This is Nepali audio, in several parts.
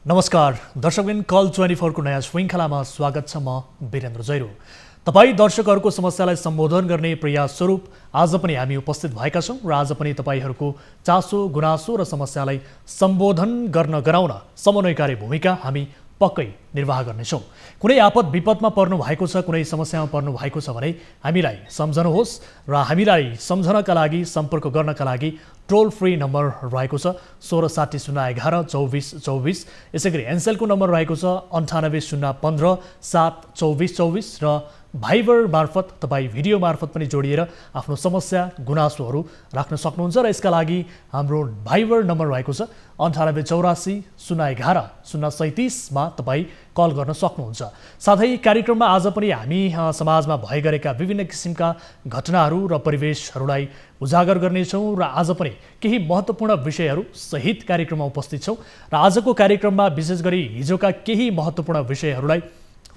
नमस्कार दर्शकबिन कल 24 को नयाँ श्रृङ्खलामा स्वागत छ। म वीरेन्द्र जैरो। तपाईँ दर्शकहरूको समस्यालाई सम्बोधन गर्ने प्रयास स्वरूप आज पनि हामी उपस्थित भएका छौँ र आज पनि तपाईहरूको चासो गुनासो र समस्यालाई सम्बोधन गर्न गराउन समन्वयकारी भूमिका हामी पक्कै निर्वाह गर्नेछौँ। कुनै आपद विपदमा पर्नु भएको छ, कुनै समस्यामा पर्नु भएको छ भने हामीलाई सम्झनुहोस् र हामीलाई सम्झनका लागि सम्पर्क गर्नका लागि टोल फ्री नम्बर रहेको छ 1660112424। यसैगरी एनसेलको नम्बर रहेको छ 9801572424 र भाइबर मार्फत तपाईँ भिडियो मार्फत पनि जोडिएर आफ्नो समस्या गुनासोहरू राख्न सक्नुहुन्छ र यसका लागि हाम्रो भाइबर नम्बर रहेको छ 9884011037 मा तपाईँ कल गर्न सक्नुहुन्छ। साथै कार्यक्रममा आज पनि हामी समाजमा भइ गरेका विभिन्न किसिमका घटनाहरू र परिवेशहरूलाई उजागर गर्नेछौँ र आज पनि केही महत्त्वपूर्ण विषयहरू सहित कार्यक्रममा उपस्थित छौँ र आजको कार्यक्रममा विशेष गरी हिजोका केही महत्त्वपूर्ण विषयहरूलाई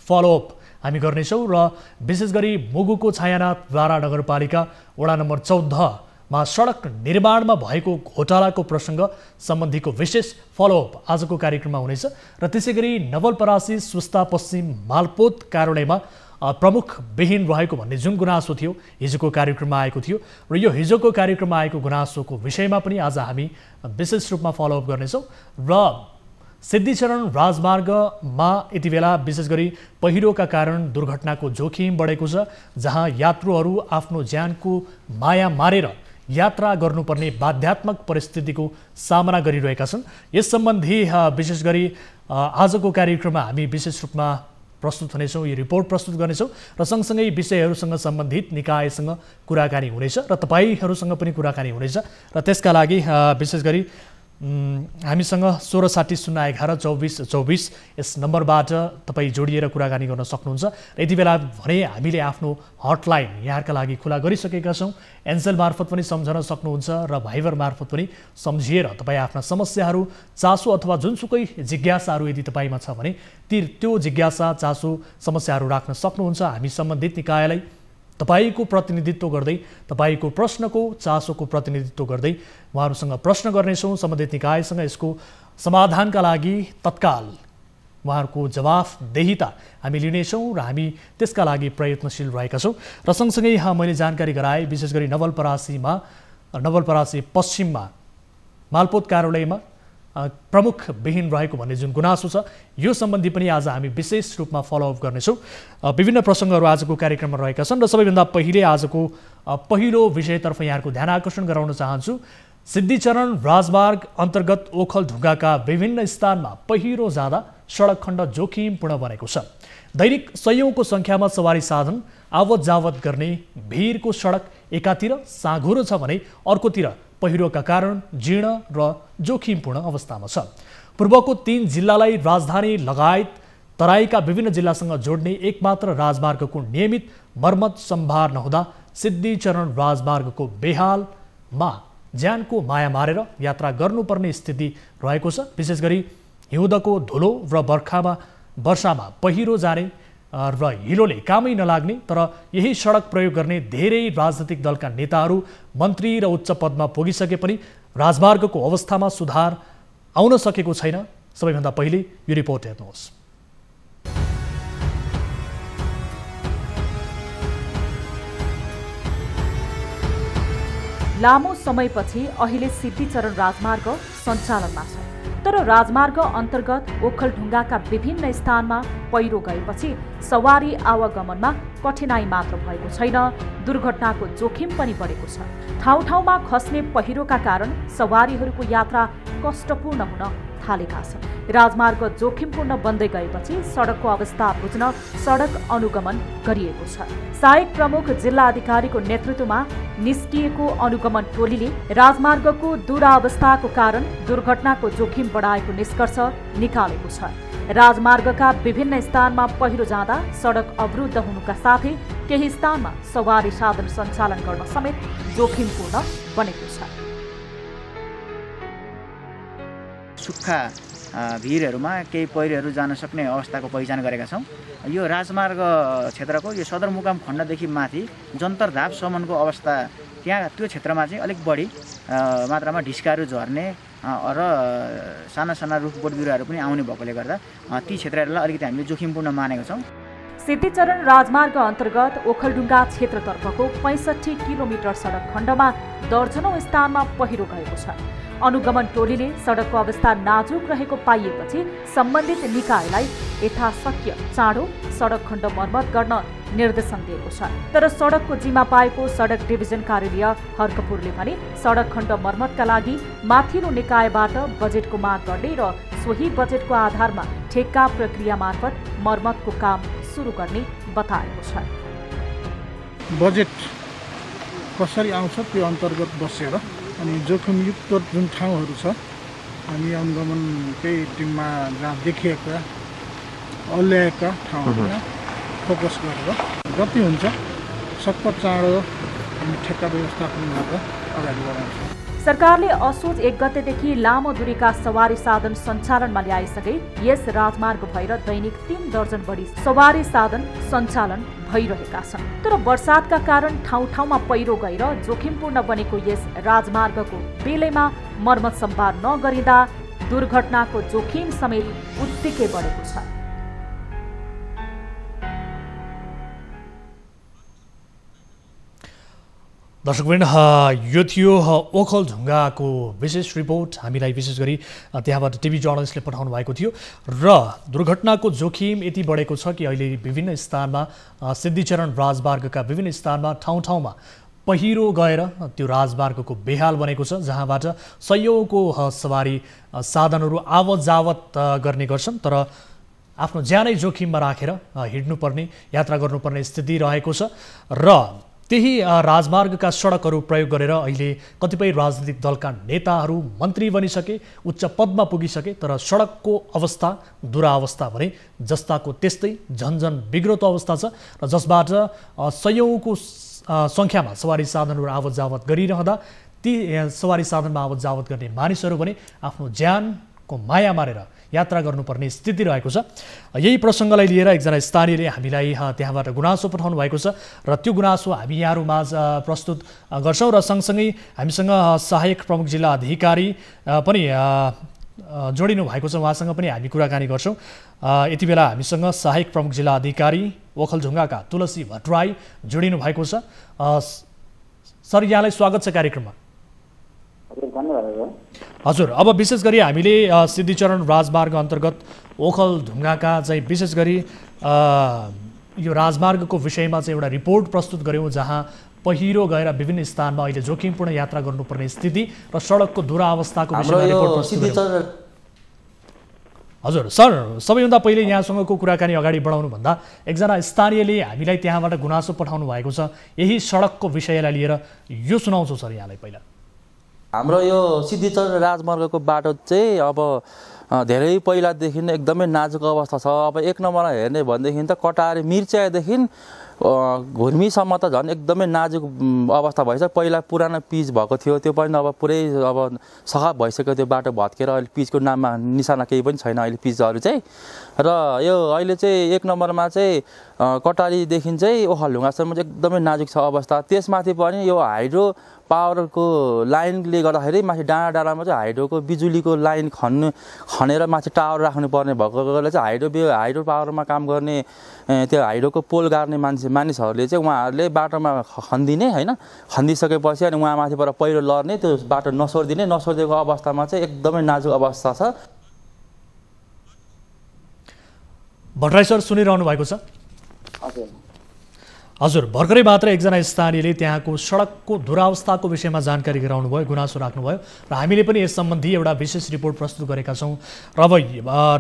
फलोअप हामी गर्नेछौँ र विशेष गरी मुगुको छायानाथ बारा नगरपालिका वडा नम्बर 14 मा सडक निर्माणमा भएको घोटालाको प्रसङ्ग सम्बन्धीको विशेष फलोअप आजको कार्यक्रममा हुनेछ र त्यसैगरी नवलपरासी सुस्ता पश्चिम मालपोत कार्यालयमा प्रमुख विहीन रहेको भन्ने जुन गुनासो थियो हिजोको कार्यक्रममा आएको थियो र यो हिजोको कार्यक्रममा आएको गुनासोको विषयमा पनि आज हामी विशेष रूपमा फलोअप गर्नेछौँ र सिद्धिचरण राजमार्गमा यति बेला विशेष गरी पहिरोका कारण दुर्घटनाको जोखिम बढेको छ, जहाँ यात्रुहरू आफ्नो ज्यानको माया मारेर यात्रा गर्नुपर्ने बाध्यात्मक परिस्थितिको सामना गरिरहेका छन्। यस सम्बन्धी विशेष गरी आजको कार्यक्रममा हामी विशेष रूपमा प्रस्तुत हुनेछौँ, यो रिपोर्ट प्रस्तुत गर्नेछौँ र सँगसँगै विषयहरूसँग सम्बन्धित निकायसँग कुराकानी हुनेछ र तपाईँहरूसँग पनि कुराकानी हुनेछ र त्यसका लागि विशेष गरी हामीसँग 1660112424 यस नम्बरबाट तपाईँ जोडिएर कुराकानी गर्न सक्नुहुन्छ र यति बेला भने हामीले आफ्नो हटलाइन यहाँका लागि खुला गरिसकेका छौँ। एनसेल मार्फत पनि सम्झन सक्नुहुन्छ र भाइबर मार्फत पनि सम्झिएर तपाईँ आफ्ना समस्याहरू चासो अथवा जुनसुकै जिज्ञासाहरू यदि तपाईँमा छ भने त्यो जिज्ञासा चासो समस्याहरू राख्न सक्नुहुन्छ। हामी सम्बन्धित निकायलाई तपाईको प्रतिनिधित्व गर्दै तपाईको प्रश्नको चासोको प्रतिनिधित्व गर्दै उहाँहरूसँग प्रश्न गर्नेछौँ। सम्बन्धित निकायसँग यसको समाधानका लागि तत्काल उहाँहरूको जवाफदेहिता हामी लिनेछौँ र हामी त्यसका लागि प्रयत्नशील रहेका छौँ। र सँगसँगै मैले जानकारी गराएँ विशेष गरी नवलपरासी पश्चिममा मालपोत कार्यालयमा प्रमुख विहीन रहेको भन्ने जुन गुनासो छ यो सम्बन्धी पनि आज हामी विशेष रूपमा फलोअप गर्नेछौँ। विभिन्न प्रसङ्गहरू आजको कार्यक्रममा रहेका छन् र सबैभन्दा पहिले आजको पहिलो विषयतर्फ यहाँहरूको ध्यान आकर्षण गराउन चाहन्छु। सिद्धिचरण राजमार्ग अन्तर्गत ओखलढुङ्गाका विभिन्न स्थानमा पहिरो जाँदा सडक खण्ड जोखिमपूर्ण बनेको छ। दैनिक सयौंको सङ्ख्यामा सवारी साधन आवत जावत गर्ने भिरको सडक एकातिर साँघुरो छ भने अर्कोतिर पहिरोका कारण जीर्ण र जोखिमपूर्ण अवस्थामा छ। पूर्वको 3 जिल्लालाई राजधानी लगायत तराईका विभिन्न जिल्लासँग जोड्ने एकमात्र राजमार्गको नियमित मर्मत सम्भार नहुँदा सिद्धिचरण राजमार्गको बेहालमा ज्यानको माया मारेर यात्रा गर्नुपर्ने स्थिति रहेको छ। विशेष गरी हिउँदको धुलो र वर्षामा पहिरो जाने र हिलोले कामै नलाग्ने तर यही सडक प्रयोग गर्ने धेरै राजनीतिक दलका नेताहरू मन्त्री र उच्च पदमा पुगिसके पनि राजमार्गको अवस्थामा सुधार आउन सकेको छैन। सबैभन्दा पहिले यो रिपोर्ट हेर्नुहोस्। लामो समयपछि अहिले सिद्धिचरण राजमार्ग सञ्चालनमा छ, तर राजमार्ग अन्तर्गत ओखलढुङ्गाका विभिन्न स्थानमा पहिरो गएपछि सवारी आवागमनमा कठिनाई मात्र भएको छैन, दुर्घटनाको जोखिम पनि बढेको छ। ठाउँ ठाउँमा खस्ने पहिरोका कारण सवारीहरूको यात्रा कष्टपूर्ण हुन थालेका छन्। राजमार्ग जोखिमपूर्ण बन्दै गएपछि सडकको अवस्था बुझ्न सडक अनुगमन गरिएको छ। सहायक प्रमुख जिल्ला अधिकारीको नेतृत्वमा निस्किएको अनुगमन टोलीले राजमार्गको दुरावस्थाको कारण दुर्घटनाको जोखिम बढाएको निष्कर्ष निकालेको छ। राजमार्गका विभिन्न स्थानमा पहिरो जाँदा सडक अवरुद्ध हुनुका साथै केही स्थानमा सवारी साधन सञ्चालन गर्न समेत जोखिमपूर्ण बनेको छ। सुक्खा भिरहरूमा केही पहिरोहरू जान सक्ने अवस्थाको पहिचान गरेका छौँ। यो राजमार्ग क्षेत्रको यो सदरमुकाम खण्डदेखि माथि जन्तरधापसम्मको अवस्था त्यहाँ त्यो क्षेत्रमा चाहिँ अलिक बढी मात्रामा ढिस्काहरू झर्ने र साना साना रुख बोट बिरुवाहरू पनि आउने भएकोले गर्दा ती क्षेत्रहरूलाई अलिकति हामीले जोखिमपूर्ण मानेका छौँ। सिद्धिचरण राजमार्ग अन्तर्गत ओखलढुङ्गा क्षेत्रतर्फको 65 किलोमिटर सडक खण्डमा दर्जनौं स्थानमा पहिरो गएको छ। अनुगमन टोलीले सडकको अवस्था नाजुक रहेको पाइएपछि सम्बन्धित निकायलाई यथाशक्य चाँडो सडक खण्ड मर्मत गर्न निर्देशन दिएको छ। तर सडकको जिम्मा पाएको सडक डिभिजन कार्यालय हर्कपुरले भने सडक खण्ड मर्मतका लागि माथिल्लो निकायबाट बजेटको माग गर्ने र सोही बजेटको आधारमा ठेक्का प्रक्रिया मार्फत मर्मतको काम सुरु गर्ने बताएको छ। बजेट कसरी आउँछ त्यो अन्तर्गत बसेर अनि जोखिमयुक्त जुन ठाउँहरू छ हामी अनुगमनकै टिममा जहाँ देखिएका अल्ल्याएका ठाउँहरूमा फोकस गरेर जति हुन्छ सक्दो चाँडो हामी ठेक्का व्यवस्थापन गरेर अगाडि बढाउँछौँ। सरकारले असोज 1 गतेदेखि लामो दूरीका सवारी साधन सञ्चालनमा ल्याइसके यस राजमार्ग भएर दैनिक 3 दर्जन बढी सवारी साधन सञ्चालन भइरहेका छन्। तर वर्षातका कारण ठाउँ ठाउँमा पहिरो गएर जोखिमपूर्ण बनेको यस राजमार्गको बेलैमा मर्मत सम्पार नगरिँदा दुर्घटनाको जोखिम समेत उत्तिकै बढेको छ। दर्शकवृन्द, यो थियो ओखलढुङ्गाको विशेष रिपोर्ट। हामीलाई विशेष गरी त्यहाँबाट टिभी जर्नलिस्टले पठाउनु भएको थियो र दुर्घटनाको जोखिम यति बढेको छ कि अहिले विभिन्न स्थानमा सिद्धिचरण राजमार्गका विभिन्न स्थानमा ठाउँ ठाउँमा पहिरो गएर त्यो राजमार्गको बेहाल बनेको छ, जहाँबाट सयौंको सवारी साधनहरू आवत जावत गर्ने गर्छन्। तर आफ्नो ज्यानै जोखिममा राखेर हिँड्नुपर्ने यात्रा गर्नुपर्ने स्थिति रहेको छ र त्यही राजमार्गका सडकहरू प्रयोग गरेर अहिले कतिपय राजनीतिक दलका नेताहरू मन्त्री बनिसके, उच्च पदमा पुगिसके, तर सडकको अवस्था दुरावस्था भने जस्ताको त्यस्तै झन्झन बिग्रतो अवस्था छ र जसबाट सयौंको सङ्ख्यामा सवारी साधनहरू आवत जावत गरिरहँदा ती सवारी साधनमा आवत जावत गर्ने मानिसहरू भने आफ्नो ज्यानको माया मारेर यात्रा गर्नुपर्ने स्थिति रहेको छ। यही प्रसङ्गलाई लिएर एकजना स्थानीयले हामीलाई त्यहाँबाट गुनासो पठाउनु भएको छ र त्यो गुनासो हामी यहाँहरू माझ प्रस्तुत गर्छौँ र सँगसँगै हामीसँग सहायक प्रमुख जिल्ला अधिकारी पनि जोडिनु भएको छ, उहाँसँग पनि हामी कुराकानी गर्छौँ। यति बेला हामीसँग सहायक प्रमुख जिल्ला अधिकारी ओखलढुङ्गाका तुलसी भट्टराई जोडिनु भएको छ। सर, यहाँलाई स्वागत छ कार्यक्रममा। हजुर, अब विशेष गरी हामीले सिद्धिचरण राजमार्ग अन्तर्गत ओखलढुङ्गाका चाहिँ विशेष गरी यो राजमार्गको विषयमा चाहिँ एउटा रिपोर्ट प्रस्तुत गऱ्यौँ, जहाँ पहिरो गएर विभिन्न स्थानमा अहिले जोखिमपूर्ण यात्रा गर्नुपर्ने स्थिति र सडकको दुरावस्थाको विषयमा रिपोर्ट प्रस्तुत गऱ्यौँ। हजुर सर, सबैभन्दा पहिले यहाँसँगको कुराकानी अगाडि बढाउनुभन्दा एकजना स्थानीयले हामीलाई त्यहाँबाट गुनासो पठाउनु भएको छ, यही सडकको विषयलाई लिएर यो सुनाउँछु सर यहाँलाई। पहिला हाम्रो यो सिद्धिचरण राजमार्गको बाटो चाहिँ अब धेरै पहिलादेखि एकदमै नाजुक अवस्था छ। अब 1 नम्बरमा हेर्ने भनेदेखि त कटारे मिर्च्याएदेखि घुर्मीसम्म त झन् एकदमै नाजुक अवस्था भएछ। पहिला पुरानो पिच भएको थियो, त्यो पनि अब पुरै अब सखाप भइसक्यो, त्यो बाटो भत्केर अहिले पिचको नाममा निशाना केही पनि छैन अहिले पिचहरू चाहिँ। र यो अहिले चाहिँ 1 नम्बरमा चाहिँ कटारीदेखि चाहिँ ओखलढुङ्गासम्म चाहिँ एकदमै नाजुक छ अवस्था। त्यसमाथि पनि यो हाइड्रो पावरको लाइनले गर्दाखेरि माथि डाँडा डाँडामा चाहिँ हाइड्रोको बिजुलीको लाइन खनेर माथि टावर राख्नुपर्ने भएकोले चाहिँ हाइड्रो पावरमा काम गर्ने त्यो हाइड्रोको पोल गाड्ने मानिसहरूले चाहिँ उहाँहरूले बाटोमा खन्दिने होइन, खन्दिसकेपछि अनि उहाँ माथिबाट पहिरो लड्ने, त्यो बाटो नसोर्दिएको अवस्थामा चाहिँ एकदमै नाजुक अवस्था छ। भट्टराई सर सुनिरहनु भएको छ? हजुर, भर्खरै मात्र एकजना स्थानीयले त्यहाँको सडकको दुरावस्थाको विषयमा जानकारी गराउनु भयो, गुनासो राख्नुभयो र हामीले पनि यस सम्बन्धी एउटा विशेष रिपोर्ट प्रस्तुत गरेका छौँ। र अब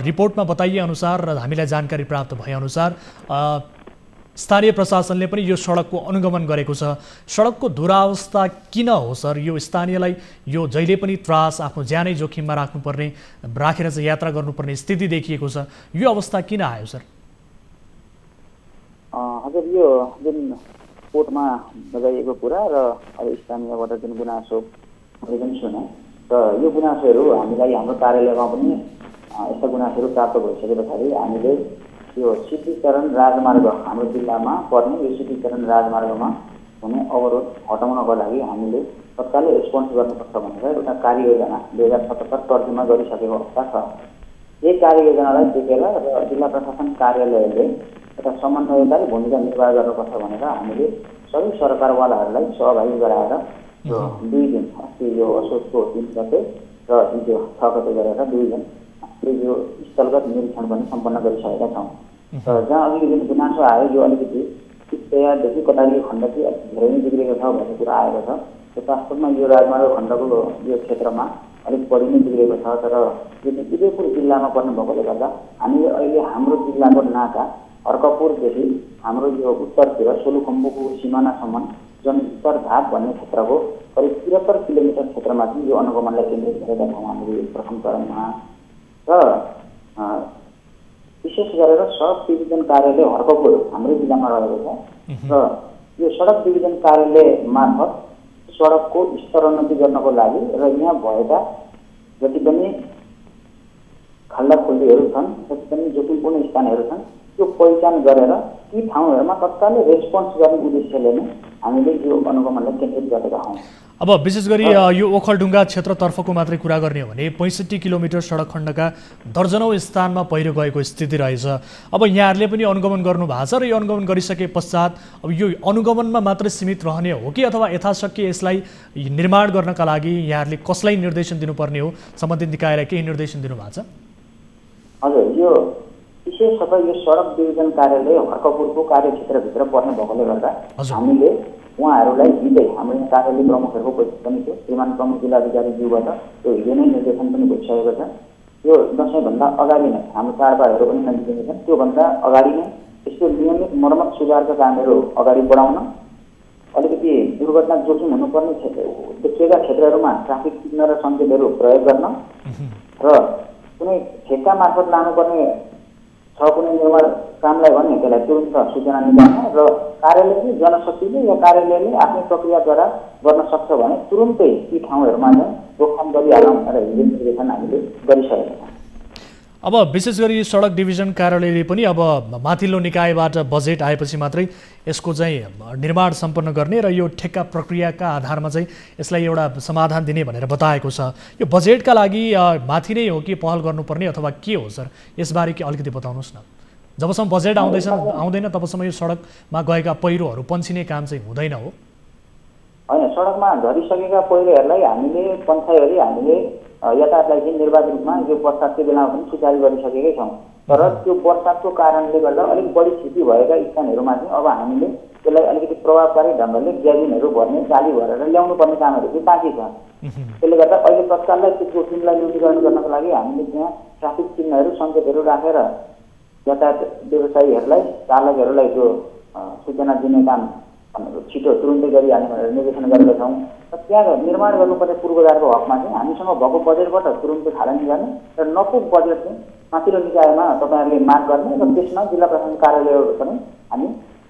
रिपोर्टमा बताइए अनुसार र हामीलाई जानकारी प्राप्त भएअनुसार स्थानीय प्रशासनले पनि यो सडकको अनुगमन गरेको छ। सडकको दुरावस्था किन हो सर? यो स्थानीयलाई यो जहिले पनि त्रास, आफ्नो ज्यानै जोखिममा राखेर चाहिँ यात्रा गर्नुपर्ने स्थिति देखिएको छ, यो अवस्था किन आयो सर? हजुर, यो जुन कोर्टमा बजाइएको कुरा र अब स्थानीयबाट जुन गुनासो मैले पनि सुने र यो गुनासोहरू हामीलाई हाम्रो कार्यालयमा पनि यस्ता गुनासोहरू प्राप्त भइसके पछाडि हामीले यो सिद्धिचरण राजमार्ग हाम्रो जिल्लामा पर्ने यो सिद्धिचरण राजमार्गमा हुने अवरोध हटाउनको लागि हामीले तत्कालै रेस्पोन्स गर्नुपर्छ भनेर एउटा कार्ययोजना 2077 तर्जुमा गरिसकेको अवस्था छ। यही कार्ययोजनालाई देखेर र जिल्ला प्रशासन कार्यालयले एउटा समन्वयकारी भूमिका निर्वाह गर्नुपर्छ भनेर हामीले सबै सरकारवालाहरूलाई सहभागी गराएर यो 2 दिन अस्ति यो असोजको 3 गते र हिजो 6 गते गरेर 2 दिन यो स्थलगत निरीक्षण पनि सम्पन्न गरिसकेका छौँ। र जहाँ अलिकति गुनासो आयो यो अलिकति तयारदेखि कटारी खण्ड चाहिँ धेरै नै बिग्रेको छ भन्ने कुरा आएको छ। वास्तवमा यो राजमार्ग खण्डको यो क्षेत्रमा अलिक बढी नै बिग्रेको छ। तर यो विजयपुर जिल्लामा पर्ने भएकोले गर्दा हामीले अहिले हाम्रो जिल्लाको नाका अर्कपुरदेखि हाम्रो यो उत्तरतिर सोलुखम्बुको सिमानासम्म जुन उत्तर धाप भन्ने क्षेत्रको करिब 73 किलोमिटर क्षेत्रमा चाहिँ यो अनुगमनलाई केन्द्रित गरेका छौँ हामीले प्रथम चरणमा। र विशेष गरेर सडक डिभिजन कार्यालय हर्कपुर हाम्रो जिल्लामा रहेको छ र यो सडक डिभिजन कार्यालय मार्फत सडकको स्तरोन्नति गर्नको लागि र यहाँ भएका जति पनि खाल्डाखुल्डीहरू छन्, जति पनि जोखिमपूर्ण स्थानहरू छन् त्यो पहिचान गरेर ती ठाउँहरूमा तत्कालै रेस्पोन्स गर्ने उद्देश्यले नै हामीले यो अनुगमनलाई केन्द्रित गरेका हौँ। अब विशेष गरी यो ओखलढुङ्गा क्षेत्रतर्फको मात्रै कुरा गर्ने हो भने 65 किलोमिटर सडक खण्डका दर्जनौँ स्थानमा पहिरो गएको स्थिति रहेछ। अब यहाँहरूले पनि अनुगमन गर्नु भएको छ र यो अनुगमन गरिसके पश्चात अब यो अनुगमनमा मात्रै सीमित रहने हो कि अथवा यथाशक्य यसलाई निर्माण गर्नका लागि यहाँहरूले कसलाई निर्देशन दिनुपर्ने हो, सम्बन्धित निकायलाई केही निर्देशन दिनुभएको छ? हजुर, यो विशेषतः यो सडक डिभिजन कार्यालय हर्कपुरको कार्यक्षेत्रभित्र पर्ने भएकोले गर्दा हामीले उहाँहरूलाई हिजै हाम्रो यहाँ कार्यालय प्रमुखहरूको बैठक पनि थियो। श्रीमान प्रमुख जिल्लाधिकारीज्यूबाट त्यो हिजो नै निर्देशन पनि भइसकेको छ। यो दसैँभन्दा अगाडि नै हाम्रो चाडबाडहरू पनि नजिकै छन्, त्योभन्दा अगाडि नै यस्तो नियमित मर्मत सुधारका कामहरू अगाडि बढाउन, अलिकति दुर्घटना जोखिम हुनुपर्ने देखिएका क्षेत्रहरूमा ट्राफिक चिह्न र सङ्केतहरू प्रयोग गर्न र कुनै ठेक्का मार्फत लानुपर्ने छ कुनै निर्माण कामलाई भने त्यसलाई तुरुन्त सूचना निकाल्न र कार्यालयले जनशक्तिले या कार्यालयले आफ्नै प्रक्रियाद्वारा गर्न सक्छ भने तुरुन्तै ती ठाउँहरूमा चाहिँ रोकथाम गरिहालौँ र हिजो निर्देशन हामीले गरिसकेका छौँ। अब विशेष गरी सडक डिभिजन कार्यालयले पनि अब माथिल्लो निकायबाट बजेट आएपछि मात्रै यसको चाहिँ निर्माण सम्पन्न गर्ने र यो ठेक्का प्रक्रियाका आधारमा चाहिँ यसलाई एउटा समाधान दिने भनेर बताएको छ। यो बजेटका लागि माथि नै हो कि पहल गर्नुपर्ने अथवा के हो सर, यसबारे के अलिकति बताउनुहोस् न। जबसम्म बजेट आउँदैन तबसम्म यो सडकमा गएका पहिरोहरू पन्छिने काम चाहिँ हुँदैन हो? होइन, सडकमा झरिसकेका पहिरोहरूलाई हामीले पन्छाइगरी हामीले यातायातलाई चाहिँ निर्वाध रूपमा यो बर्सातको बेलामा पनि सुचारू गरिसकेकै छौँ। तर त्यो बर्सातको कारणले गर्दा अलिक बढी क्षति भएका स्थानहरूमा चाहिँ अब हामीले त्यसलाई अलिकति प्रभावकारी ढङ्गले ग्याबिनहरू भर्ने जाली भरेर ल्याउनु पर्ने कामहरू चाहिँ बाँकी छ। त्यसले गर्दा अहिले तत्काललाई त्यो जोखिमलाई न्यूनीकरण गर्नको लागि हामीले त्यहाँ ट्राफिक चिन्हहरू सङ्केतहरू राखेर यातायात व्यवसायीहरूलाई चालकहरूलाई त्यो सूचना दिने काम छिटो तुरुन्तै गरिहाल्ने भनेर निर्देशन गरेका छौँ। र त्यहाँ निर्माण गर्नुपर्ने पूर्वाधारको हकमा चाहिँ हामीसँग भएको बजेटबाट तुरुन्तै थालनी गर्ने र नपुग बजेट चाहिँ माथिल्लो निकायमा तपाईँहरूले माग गर्ने र त्यसमा जिल्ला प्रशासन कार्यालयहरू पनि हामी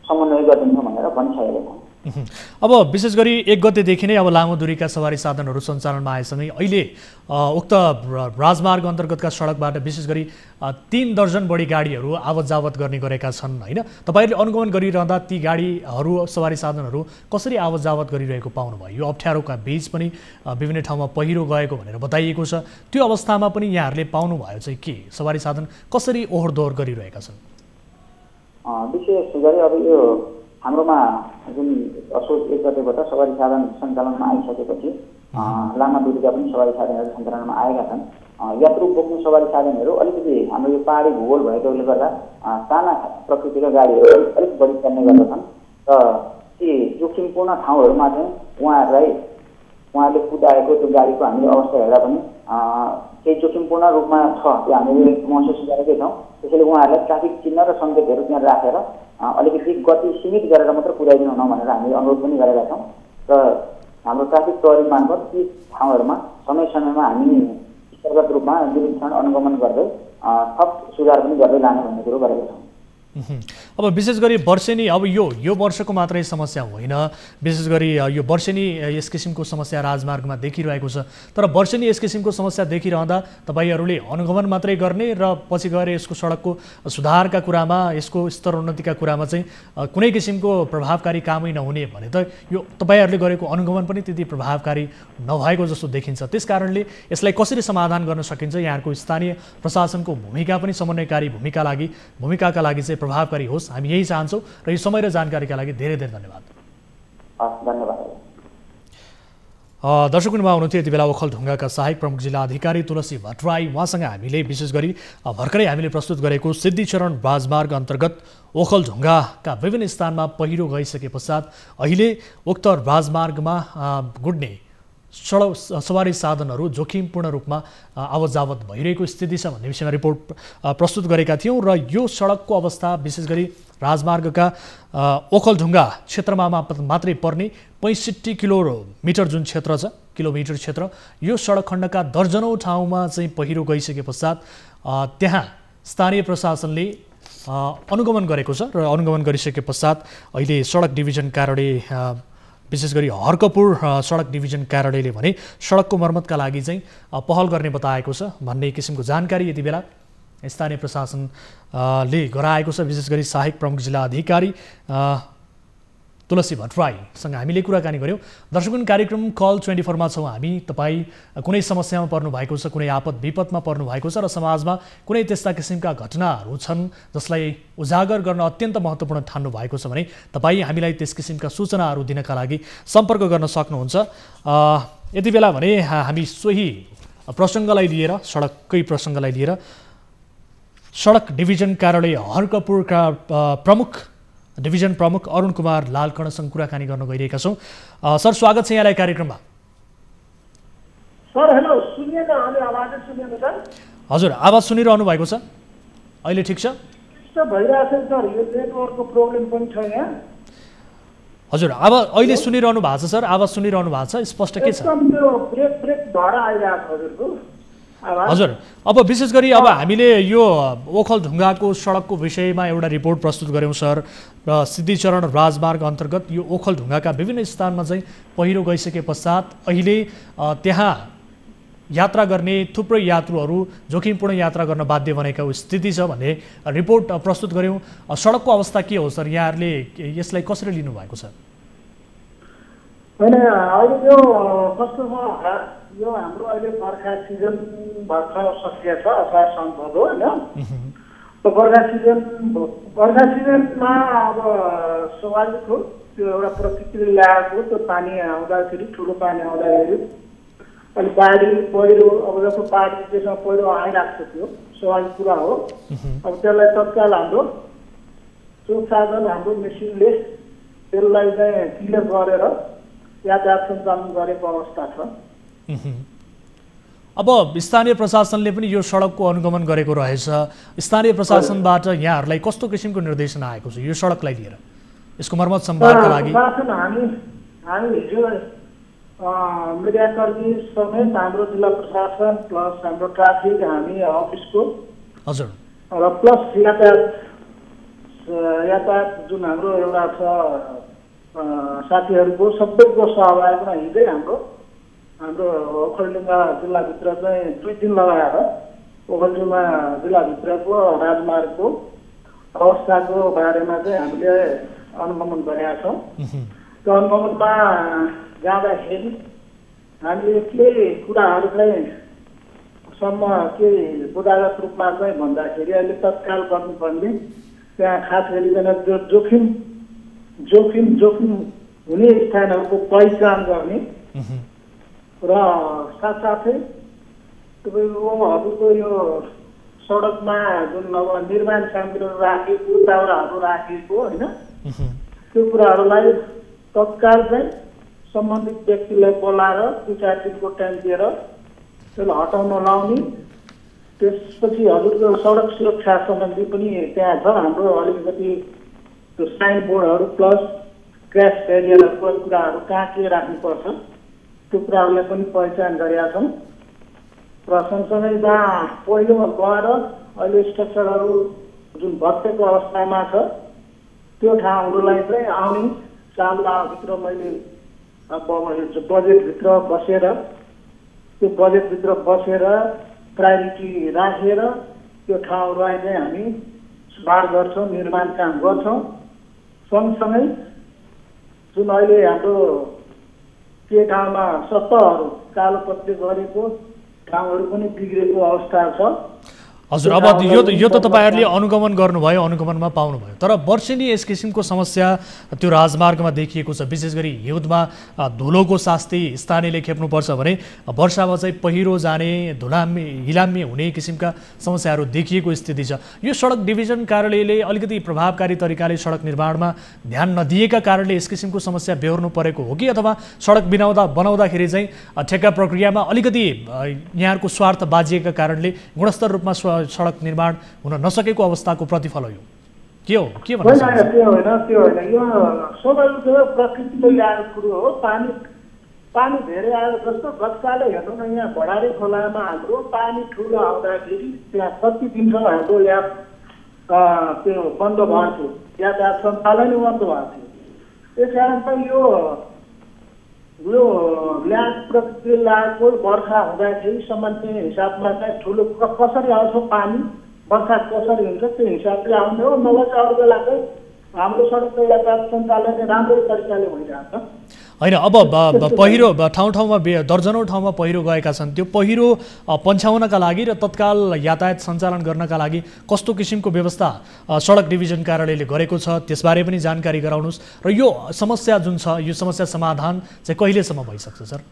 समन्वय गरिदिन्छौँ भनेर भनिसकेका छौँ। अब विशेष गरी 1 गतेदेखि नै अब लामो दूरीका सवारी साधनहरू सञ्चालनमा आएसँगै अहिले उक्त राजमार्ग अन्तर्गतका सडकबाट विशेष गरी 3 दर्जन बढी गाडीहरू आवत जावत गर्ने गरेका छन् होइन? तपाईँहरूले अनुगमन गरिरहँदा ती गाडीहरू सवारी साधनहरू कसरी आवत जावत गरिरहेको पाउनुभयो? यो अप्ठ्यारोका बीच पनि विभिन्न ठाउँमा पहिरो गएको भनेर बताइएको छ। त्यो अवस्थामा पनि यहाँहरूले पाउनुभयो चाहिँ के सवारी साधन कसरी ओहोर दोहोर गरिरहेका छन्? विशेष गरी अब यो हाम्रोमा जुन असोज 1 गतेबाट सवारी साधन सञ्चालनमा आइसकेपछि लामा दूरीका पनि सवारी साधनहरू सञ्चालनमा आएका छन्। यात्रु बोक्ने सवारी साधनहरू अलिकति हाम्रो यो पहाडी भूगोल भएकोले गर्दा साना प्रकृतिका गाडीहरू अलिक बढी चल्ने गर्दछन् र ती जोखिमपूर्ण ठाउँहरूमा चाहिँ उहाँहरूले कुदाएको त्यो गाडीको हामीले अवस्था हेर्दा पनि केही जोखिमपूर्ण रूपमा छ त्यो हामीले महसुस गरेकै छौँ। त्यसैले उहाँहरूलाई ट्राफिक चिन्ह र सङ्केतहरू त्यहाँ राखेर अलिकति गति सीमित गरेर मात्र कुदाइदिनु हुन भनेर हामीले अनुरोध पनि गरेका छौँ र हाम्रो ट्राफिक प्रहरी मार्फत ती ठाउँहरूमा समय समयमा हामी स्तरगत रूपमा निरीक्षण अनुगमन गर्दै थप सुधार पनि गर्दै लाने भन्ने कुरो गरेका छौँ। अब विशेष गरी वर्षेनी अब यो वर्षको मात्रै समस्या होइन, विशेष गरी यो वर्षेनी यस किसिमको समस्या राजमार्गमा देखिरहेको छ। तर वर्षेनी यस किसिमको समस्या देखिरहँदा तपाईँहरूले अनुगमन मात्रै गर्ने र पछि गएर यसको सडकको सुधारका कुरामा, यसको स्तरोन्नतिका कुरामा चाहिँ कुनै किसिमको प्रभावकारी कामै नहुने भने त यो तपाईँहरूले गरेको अनुगमन पनि त्यति प्रभावकारी नभएको जस्तो देखिन्छ। त्यसकारणले यसलाई कसरी समाधान गर्न सकिन्छ, यहाँको स्थानीय प्रशासनको भूमिका पनि समन्वयकारी भूमिकाका लागि चाहिँ प्रभावकारी होस्, हामी यही चाहन्छौँ। र यो समय र जानकारीका लागि धेरै धेरै धन्यवाद। धन्यवाद। दर्शकमा हुनुहुन्थ्यो यति बेला ओखलढुङ्गाका सहायक प्रमुख जिल्ला अधिकारी तुलसी भट्टराई। उहाँसँग हामीले विशेष गरी भर्खरै हामीले प्रस्तुत गरेको सिद्धिचरण राजमार्ग अन्तर्गत ओखलढुङ्गाका विभिन्न स्थानमा पहिरो गइसके पश्चात अहिले उक्त राजमार्गमा गुड्ने सडक सवारी साधनहरू जोखिमपूर्ण रूपमा आवत जावत भइरहेको स्थिति छ भन्ने विषयमा रिपोर्ट प्रस्तुत गरेका थियौँ। र यो सडकको अवस्था विशेष गरी राजमार्गका ओखलढुङ्गा क्षेत्रमा मात्रै पर्ने 65 किलोमिटर जुन क्षेत्र छ, किलोमिटर क्षेत्र, यो सडक खण्डका दर्जनौँ ठाउँमा चाहिँ पहिरो गइसके पश्चात त्यहाँ स्थानीय प्रशासनले अनुगमन गरेको छ। र अनुगमन गरिसके पश्चात अहिले सडक डिभिजन कार्यालय विशेष गरी हर्कपुर सडक डिभिजन कार्यालयले भने सडकको मर्मतका लागि चाहिँ पहल गर्ने बताएको छ भन्ने किसिमको जानकारी यति बेला स्थानीय प्रशासनले गराएको छ। विशेष गरी सहायक प्रमुख जिल्ला अधिकारी तुलसी भट्टराईसँग हामीले कुराकानी गऱ्यौँ। दर्शकगण, कार्यक्रम कल 24मा छौँ हामी। तपाईँ कुनै समस्यामा पर्नु भएको छ, कुनै आपद विपदमा पर्नु भएको छ र समाजमा कुनै त्यस्ता किसिमका घटनाहरू छन् जसलाई उजागर गर्न अत्यन्त महत्त्वपूर्ण ठान्नु भएको छ भने तपाईँ हामीलाई त्यस किसिमका सूचनाहरू दिनका लागि सम्पर्क गर्न सक्नुहुन्छ। यति बेला भने हामी सोही प्रसङ्गलाई लिएर, सडककै प्रसङ्गलाई लिएर सडक डिभिजन कार्यालय हर्कपुरका डिभिजन प्रमुख अरुण कुमार लालकणसँग कुराकानी गर्न गइरहेका छौँ। सर, स्वागत छ यहाँलाई कार्यक्रममा। सर हेलो, सुनिएन? अहिले आवाज सुनिएन सर? हजुर, आवाज सुनिरहनु भएको छ? अहिले ठिक छ? भइरहेछ सर, यो नेटवर्कको प्रब्लम पनि छ यहाँ। हजुर, अहिले सुनिरहनु भएको छ सर? आवाज सुनिरहनु भएको छ? स्पष्ट के छ? एकदम त्यो ब्रेक भएर आइरहेको छ हजुरको आवाज। हजुर, अब विशेष गरी अब हामीले यो ओखलढुङ्गाको सडकको विषयमा एउटा रिपोर्ट प्रस्तुत गऱ्यौँ सर। र सिद्धिचरण राजमार्ग अन्तर्गत यो ओखलढुङ्गाका विभिन्न स्थानमा चाहिँ पहिरो गइसके पश्चात अहिले त्यहाँ यात्रा गर्ने थुप्रै यात्रुहरू जोखिमपूर्ण यात्रा गर्न बाध्य बनेका स्थिति छ भन्ने रिपोर्ट प्रस्तुत गऱ्यौँ। सडकको अवस्था के हो सर? यहाँहरूले यसलाई कसरी लिनुभएको छ? होइन, अहिले यो कस्तो छ, यो हाम्रो अहिले बर्खा सिजन भर्खर सकिएको छ, असार सम्भव हो होइन। बर्खा सिजनमा अब स्वाभाविक हो, त्यो एउटा प्रकृतिले ल्याएको त्यो पानी आउँदाखेरि, ठुलो पानी आउँदाखेरि अनि बाढी पहिरो, अब जस्तो बाढी त्यसमा पहिरो आइरहेको छ, त्यो स्वाभाविक कुरा हो। अब त्यसलाई तत्काल हाम्रो त्यो साधन, हाम्रो मेसिनले त्यसलाई चाहिँ क्लियर गरेर यातायात सञ्चालन गरेको अवस्था छ। अब स्थानीय प्रशासनले पनि यो सडकको अनुगमन गरेको रहेछ। स्थानीय प्रशासनबाट यहाँहरूलाई कस्तो किसिमको निर्देशन आएको छ यो सडकलाई लिएर, यसको मर्मत सम्भारका लागि? हामी हिजो मिडियाकर्मी समेत हाम्रो जिल्ला प्रशासन प्लस हाम्रो ट्राफिक, हामी अफिसको हजुर र प्लस यातायात जुन हाम्रो एउटा छ साथीहरूको सबैको सहभागमा हिजै हाम्रो ओखलढुङ्गा जिल्लाभित्र चाहिँ 2 दिन लगाएर ओखलढुङ्गा जिल्लाभित्रको राजमार्गको अवस्थाको बारेमा चाहिँ हामीले अनुगमन गरेका छौँ। त्यो अनुगमनमा जाँदाखेरि हामीले के कुराहरू चाहिँ के बुझागत रूपमा चाहिँ भन्दाखेरि अहिले तत्काल गर्नुपर्ने, त्यहाँ खास गरिकन जो जोखिम हुने स्थानहरूको पहिचान गर्ने र साथसाथै तपाईँको हजुरको यो सडकमा जुन अब निर्माण सामग्रीहरू राखेको, दाउराहरू राखेको होइन, त्यो कुराहरूलाई तत्काल चाहिँ सम्बन्धित व्यक्तिलाई बोलाएर 2-4 दिनको टाइम दिएर त्यसलाई हटाउन लाउने। त्यसपछि हजुरको सडक सुरक्षा सम्बन्धी पनि त्यहाँ छ हाम्रो अलिकति त्यो साइन बोर्डहरू प्लस क्र्यास ब्यारियरहरूको कुराहरू कहाँ के राख्नुपर्छ त्यो कुराहरूलाई पनि पहिचान गरेका छौँ। र सँगसँगै जहाँ पहिलो गएर अहिले स्ट्रक्चरहरू जुन भत्केको अवस्थामा छ त्यो ठाउँहरूलाई चाहिँ आउने 4 लाखभित्र मैले बजेटभित्र बसेर प्रायोरिटी राखेर त्यो ठाउँहरूलाई चाहिँ हामी सुधार गर्छौँ, निर्माण काम गर्छौँ। सँगसँगै जुन अहिले हाम्रो के ठाउँमा सत्ताहरू कालोपत्रे गरेको ठाउँहरू पनि बिग्रेको अवस्था छ। हजुर, अब यो त तपाईहरुले अनुगमन गर्नुभयो, अनुगमनमा पाउनुभयो, तर वर्षेनी यस किसिमको समस्या त्यो राजमार्गमा देखिएको छ। विशेष गरी हिउँदमा धुलोको शास्ति स्थानीयले खेप्नुपर्छ भने वर्षामा चाहिँ पहिरो जाने, हिलाम्मी हुने किसिमका समस्याहरू देखिएको स्थिति छ। यो सडक डिभिजन कार्यालयले अलिकति प्रभावकारी तरिकाले सडक निर्माणमा ध्यान नदिएका कारणले यस किसिमको समस्या बेहोर्नु परेको हो कि अथवा सडक बनाउँदाखेरि चाहिँ ठेक्का प्रक्रियामा अलिकति यहाँहरूको स्वार्थ बाजिएका कारणले गुणस्तर रूपमा सडक निर्माण हुन नसकेको अवस्थाको प्रतिफल हो? के हो, के भन्नु सक्नुहुन्छ? त्यो होइन, यो स्वाभाविक प्रकृतिले ल्याएको कुरो हो। पानी धेरै आयो जस्तो गतकाले हेर्नु न, यहाँ भडारी खोलामा हाम्रो पानी ठुलो आउँदाखेरि त्यहाँ कति दिनसम्म हाम्रो त्यो बन्द भएको थियो, यातायात सञ्चालन बन्द भएको थियो। त्यस कारण चाहिँ यो ल्याग प्रकृतिले ल्याएको वर्षा हुँदाखेरि सामान्य हिसाबमा चाहिँ ठुलो कसरी आउँछ पानी, वर्षा कसरी हुन्छ त्यो हिसाबले आउने हो। नभए चाहिँ अरू बेला चाहिँ हाम्रो सडक यातायात सञ्चालन राम्रै तरिकाले भइरहेको छ। होइन, अब पहिरो ठाउँमा दर्जनौँ ठाउँमा पहिरो गएका छन्। त्यो पहिरो पन्छाउनका लागि र तत्काल यातायात सञ्चालन गर्नका लागि कस्तो किसिमको व्यवस्था सडक डिभिजन कार्यालयले गरेको छ त्यसबारे पनि जानकारी गराउनुहोस्। र यो समस्या जुन छ, यो समस्या समाधान चाहिँ कहिलेसम्म भइसक्छ सर?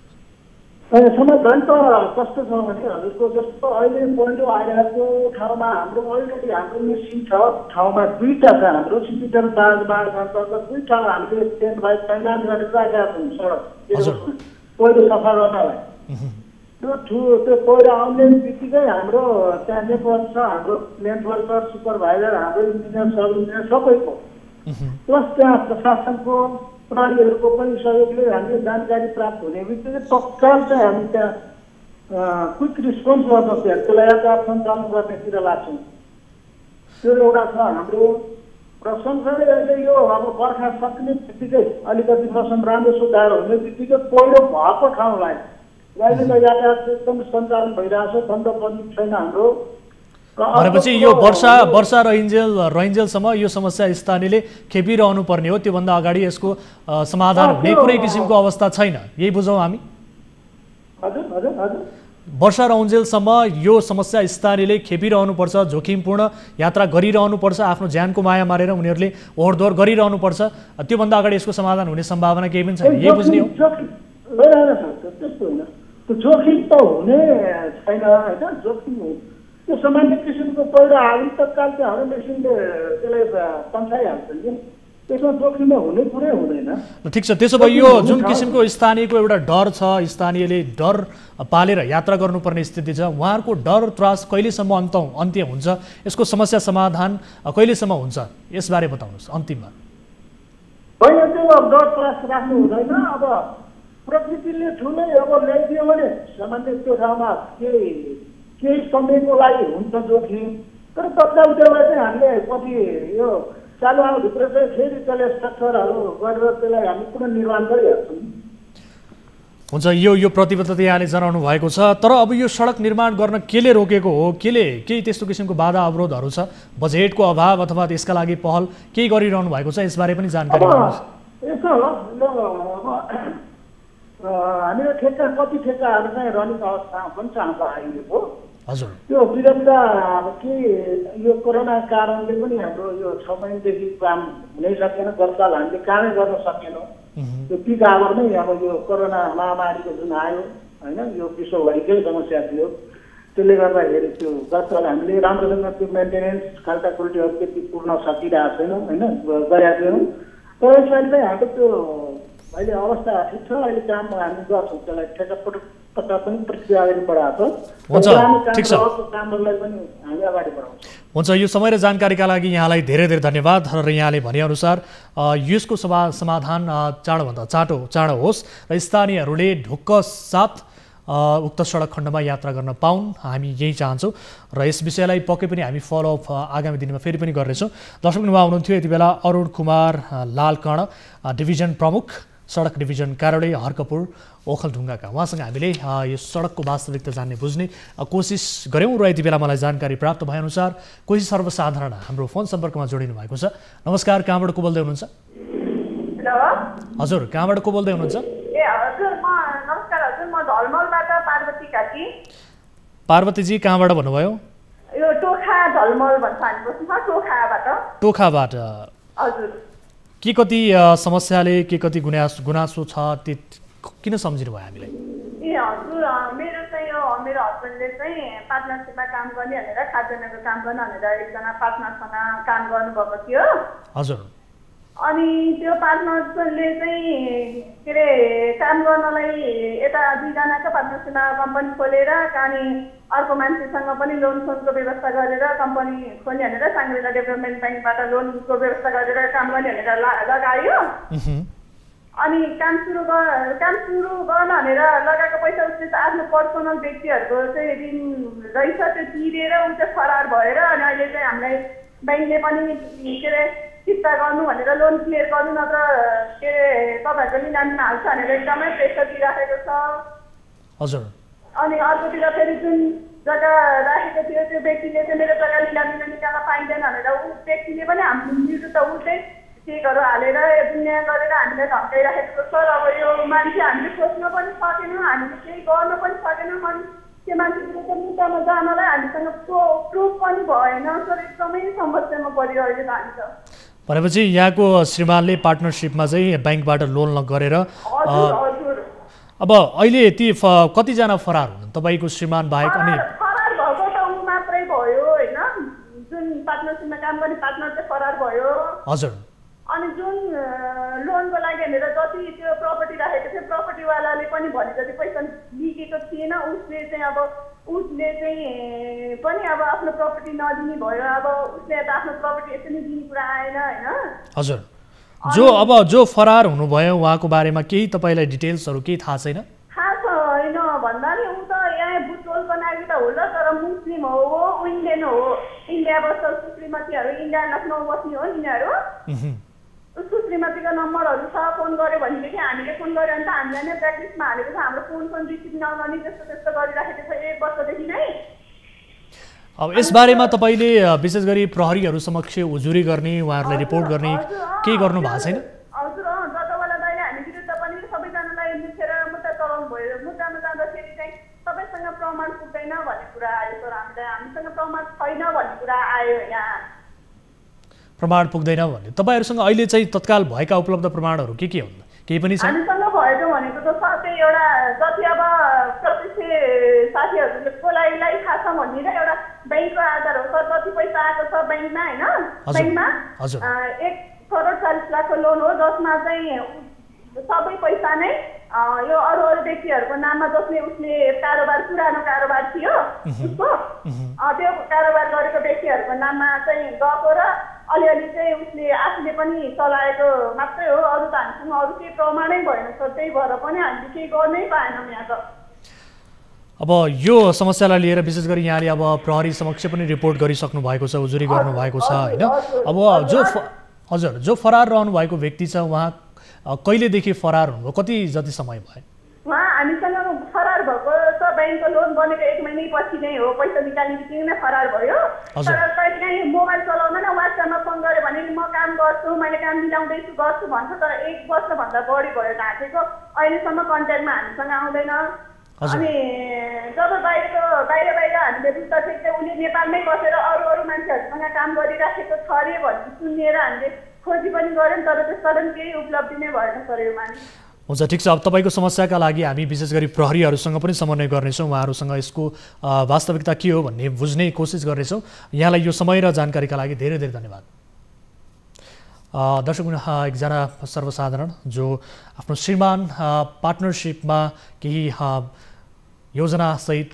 समाधान त कस्तो छ भने हजुरको जस्तो अहिले पहिरो आइरहेको ठाउँमा हाम्रो अलरेडी हाम्रो मेसिन छ, ठाउँमा 2टा छ। हाम्रो सिटी राजमार्ग अन्तर्गत 2 ठाउँ हामीले स्ट्यान्डबाई तैनात गरेर राखेका छौँ सडक पहिरो सफा गर्नलाई। त्यो पहिरो आउने बित्तिकै हाम्रो त्यहाँ नेटवर्क छ, हाम्रो नेटवर्क सुपरभाइजर, हाम्रो इन्जिनियर, सब इन्जिनियर सबैको प्लस त्यहाँ प्रशासनको प्रहरीहरूको पनि सहयोगले हामीले जानकारी प्राप्त हुने बित्तिकै तत्काल चाहिँ हामी त्यहाँ क्विक रिस्पोन्स गर्न त्यसलाई यातायात सञ्चालन गर्नेतिर लाग्छौँ। त्यो एउटा छ हाम्रो। र सँगसँगै अहिले यो अब बर्खा सक्ने बित्तिकै अलिकति मौसम राम्रो सुधार हुने बित्तिकै पहिरो भएको ठाउँलाई अहिले त यातायात एकदम सञ्चालन भइरहेको छ, बन्द पनि छैन हाम्रो। भनेपछि यो वर्षा रहिन्जेलसम्म यो समस्या स्थानीयले खेपिरहनु पर्ने हो, त्योभन्दा अगाडि यसको समाधान हुने कुनै किसिमको अवस्था छैन, यही बुझौँ हामी? वर्षा रहन्जेलसम्म यो समस्या स्थानीयले खेपिरहनुपर्छ, जोखिमपूर्ण यात्रा गरिरहनुपर्छ, आफ्नो ज्यानको माया मारेर उनीहरूले ओहोरदोहोर गरिरहनुपर्छ, त्योभन्दा अगाडि यसको समाधान हुने सम्भावना केही पनि छैन, यही बुझ्ने हो? त्यस्तो होइन, त्यो जोखिम त हुने छैन होइन। जोखिम त्यो सामान्य किसिमको पहिरो आयो तत्काल चाहिँ हाम्रो मेसिनले त्यसलाई पन्छाइहाल्छ नि, त्यसमा जोखिम हुने कुरै हुँदैन। ठिक छ, त्यसो भए यो जुन किसिमको स्थानीयको एउटा डर छ, स्थानीयले डर पालेर यात्रा गर्नुपर्ने स्थिति छ, उहाँहरूको डर त्रास कहिलेसम्म अन्त्य हुन्छ, यसको समस्या समाधान कहिलेसम्म हुन्छ, यसबारे बताउनुहोस् अन्तिममा। होइन, त्यो अब डर त्रास राख्नु हुँदैन। अब प्रकृतिले ठुलै अब ल्याइदियो भने सामान्य त्यो ठाउँमा केही समयको लागि हुन्छ जोखिम, तर तत्काल त्यसलाई चाहिँ हामीले पछि यो चालु आउभित्र चाहिँ फेरि त्यसलाई स्ट्रक्चरहरू गरेर त्यसलाई हामी पुनर्निर्माण गरिहाल्छौँ। हुन्छ, यो प्रतिबद्धता यहाँले जनाउनु भएको छ, तर अब यो सडक निर्माण गर्न केले रोकेको हो? केही त्यस्तो किसिमको बाधा अवरोधहरू छ? बजेटको अभाव अथवा त्यसका लागि पहल केही गरिरहनु भएको छ, यसबारे पनि जानकारी दिनुहोस्। यसो हामीले कति ठेक्काहरू चाहिँ रनिङ अवस्थामा पनि छ हाम्रो हाइवेको। हजुर, त्यो विगतका अब के यो कोरोना कारणले पनि हाम्रो यो 6 महिनादेखि काम हुनै सकेन, गतकाल हामीले कामै गर्न सकेनौँ। त्यो पिक आवरमै अब यो कोरोना महामारीको जुन आयो होइन, यो विश्वभरिकै समस्या थियो, त्यसले गर्दाखेरि त्यो गतकाल हामीले राम्रोसँग त्यो मेन्टेनेन्स खाल्टाखुल्टीहरू त्यति पुर्न सकिरहेको छैनौँ होइन, गरेका थियौँ। तर यसपालि चाहिँ हाम्रो त्यो अहिले अवस्था ठिक छ, अहिले काम हामी गर्छौँ, त्यसलाई ठेक्का पनि प्रक्रिया अगाडि बढाएको छ। हुन्छ, यो समय र जानकारीका लागि यहाँलाई धेरै धेरै धन्यवाद। र यहाँले भनेअनुसार यसको समाधान चाँडोभन्दा चाँडो होस् र स्थानीयहरूले ढुक्क साथ उक्त सडक खण्डमा यात्रा गर्न पाउन्, हामी यही चाहन्छौँ र यस विषयलाई पक्कै पनि हामी फलोअप आगामी दिनमा फेरि पनि गर्नेछौँ। दर्शक उहाँ हुनुहुन्थ्यो यति बेला अरुण कुमार लालकर्ण, डिभिजन प्रमुख, सडक डिभिजन कार्यालय हर्कपुर ओखलढुङ्गाका। उहाँसँग हामीले यो सडकको वास्तविकता जान्ने बुझ्ने कोसिस गऱ्यौँ र यति बेला मलाई जानकारी प्राप्त भएअनुसार कोही सर्वसाधारण हाम्रो फोन सम्पर्कमा जोडिनु भएको छ। नमस्कार, कहाँबाट को बोल्दै हुनुहुन्छ? हजुर, कहाँबाट को बोल्दै हुनुहुन्छ? ए हजुर, नमस्कार हजुर, म झलमलबाट पार्वती काकी। पार्वतीजी, कहाँबाट भन्नुभयो? यो टोखा झलमल भन्छ हामी बस्नु, टोखाबाट। टोखाबाट। हजुर। के कति समस्याले, के कति गुनासो छ, त्यो किन सम्झिनु भयो हामीलाई? ए हजुर, मेरो चाहिँ यो मेरो हस्बेन्डले चाहिँ पार्टनरसिपमा काम गर्ने भनेर, खाद्यान्नको काम गर्ने भनेर एकजना पार्टनरसँग काम गर्नुभएको थियो। हजुर। अनि त्यो पार्टनरले चाहिँ के अरे काम गर्नलाई यता दुईजनाको पार्टनरसिपमा कम्पनी खोलेर अनि अर्को मान्छेसँग पनि लोनसोनको व्यवस्था गरेर कम्पनी खोल्ने भनेर साङ्ग्रिला डेभलपमेन्ट ब्याङ्कबाट लोनको व्यवस्था गरेर काम गर्ने भनेर लगायो। अनि काम सुरु गर्न भनेर लगाएको पैसा उसले आफ्नो पर्सनल व्यक्तिहरूको चाहिँ ऋण रहेछ, त्यो तिरेर ऊ चाहिँ फरार भएर अनि अहिले चाहिँ हामीलाई ब्याङ्कले पनि के अरे फिर्ता गर्नु भनेर लोन क्लियर गर्नु नत्र के अरे तपाईँहरूको निलामीमा हाल्छ भनेर एकदमै प्रेसर दिइराखेको छ। हजुर। अनि अर्कोतिर फेरि जुन जग्गा राखेको थियो त्यो व्यक्तिले चाहिँ मेरो जग्गा निलामीमा निकाल्न पाइँदैन भनेर ऊ व्यक्तिले पनि हाम्रो विरुद्ध ऊ चाहिँ चेकहरू हालेर दुनियाँ गरेर हामीलाई धम्काइराखेको छ। अब यो मान्छे हामीले सोच्न पनि सकेनौँ, हामीले केही गर्न पनि सकेनौँ। अनि त्यो मान्छे विरुद्ध मुद्दामा जानलाई हामीसँग प्रुफ पनि भएन सर, एकदमै समस्यामा परियो अहिले त हामी त। भनेपछि यहाँको श्रीमानले पार्टनरसिपमा चाहिँ ब्याङ्कबाट लोन गरेर अब अहिले ती कतिजना फरार हुन् तपाईँको श्रीमान बाहेक? अनि फरार भएको त ऊ मात्रै भयो होइन, जुन पार्टनरसिपमा काम गर्ने पार्टनर चाहिँ फरार भयो। हजुर। अनि जुन लोनको लागि भनेर जति त्यो प्रपर्टी राखेको थियो प्रपर्टीवालाले पनि भने जति पैसा लिएको थिएन, उसले चाहिँ पनि अब आफ्नो प्रपर्टी नदिने भयो। अब उसले त आफ्नो प्रपर्टी यसरी दिने कुरा आएन होइन। हजुर। जो फरार हुनुभयो उहाँको बारेमा केही तपाईँलाई डिटेल्सहरू केही थाहा छैन? थाहा छैन भन्दा नि ऊ त यहाँ बुटोलको नागरिक हो ल, तर मुस्लिम हो, इन्डियन हो, इन्डिया बस्छ। श्रीमतीहरू इन्डिया लखनऊ बस्ने हो यिनीहरू। सुश्रीमतीको नम्बरहरू छ, फोन गऱ्यो भनेदेखि हामीले फोन गऱ्यो भने त हामीलाई नै ब्ल्याकलिस्टमा हालेको छ। हाम्रो फोन रिसिभ नगर्ने त्यस्तो गरिराखेको छ 1 वर्षदेखि नै। अब यसबारेमा तपाईँले विशेष गरी प्रहरीहरू समक्ष उजुरी गर्ने, उहाँहरूलाई रिपोर्ट गर्ने केही गर्नु भएको छैन? हजुर, जतावाला दाइले हामी विरुद्ध पनि सबैजनालाई मुखेर मुद्दा चलाउनु भयो। मुद्दामा जाँदाखेरि चाहिँ सबैसँग प्रमाण पुग्दैन भन्ने कुरा आयो सर, हामीसँग प्रमाण छैन भन्ने कुरा आयो यहाँ। प्रमाण पुग्दैन भन्ने तपाईँहरूसँग अहिले चाहिँ तत्काल भएका उपलब्ध प्रमाणहरू के हुन्? केही पनि छैन? हामीसँग भएको भनेको त सर त्यही एउटा जति अब प्रत्यक्ष साथीहरूको लागि थाहा छ भन्ने र एउटा ब्याङ्कको आधार हो सर। जति पैसा आएको छ ब्याङ्कमा होइन, ब्याङ्कमा 1,40,40,00,000 लोन हो, जसमा चाहिँ सबै पैसा नै यो अरू व्यक्तिहरूको नाममा जसले उसले कारोबार पुरानो कारोबार थियो उसको त्यो कारोबार गरेको व्यक्तिहरूको नाममा चाहिँ गएको र अलिअलि चाहिँ उसले आफूले पनि चलाएको मात्रै हो। अरू त हामीसँग अरू केही प्रमाणै भएन सर, त्यही भएर पनि हामीले केही गर्नै पाएनौँ यहाँ त। अब यो समस्यालाई लिएर विशेष गरी यहाँले अब प्रहरी समक्ष पनि रिपोर्ट गरिसक्नु भएको छ, उजुरी गर्नुभएको छ होइन? अब जो फरार रहनु भएको व्यक्ति छ उहाँ कहिलेदेखि फरार हुनुभयो, कति जति समय भयो? उहाँ हामीसँग फरार भएको छ, ब्याङ्कको लोन बनेको 1 महिनापछि नै हो, पैसा निकाल्ने बित्तिकै नै फरार भयो। तर कहिलेकाहीँ मोबाइल चलाउँदैन, वाट्सएपमा फोन गऱ्यो भने म काम गर्छु, मैले काम मिलाउँदैछु गर्छु भन्छ, तर 1 वर्षभन्दा बढी भयो ढाकेको, अहिलेसम्म कन्ट्याक्टमा हामीसँग आउँदैन। अनि जब बाहिर हामीले बुझ्दाखेरि चाहिँ उसले नेपालमै बसेर अरू मान्छेहरूसँग काम गरिराखेको छ अरे भन्ने सुनेर हामीले खोजी पनि गऱ्यौँ, तर त्यसबाट केही उपलब्धि नै भएन सर यो मान्छे। हुन्छ, ठिक छ। अब तपाईँको समस्याका लागि हामी विशेष गरी प्रहरीहरूसँग पनि समन्वय गर्नेछौँ, उहाँहरूसँग यसको वास्तविकता के हो भन्ने बुझ्ने कोसिस गर्नेछौँ। यहाँलाई यो समय र जानकारीका लागि धेरै धेरै धन्यवाद। दर्शक एकजना सर्वसाधारण जो आफ्नो श्रीमान पार्टनरसिपमा केही योजनासहित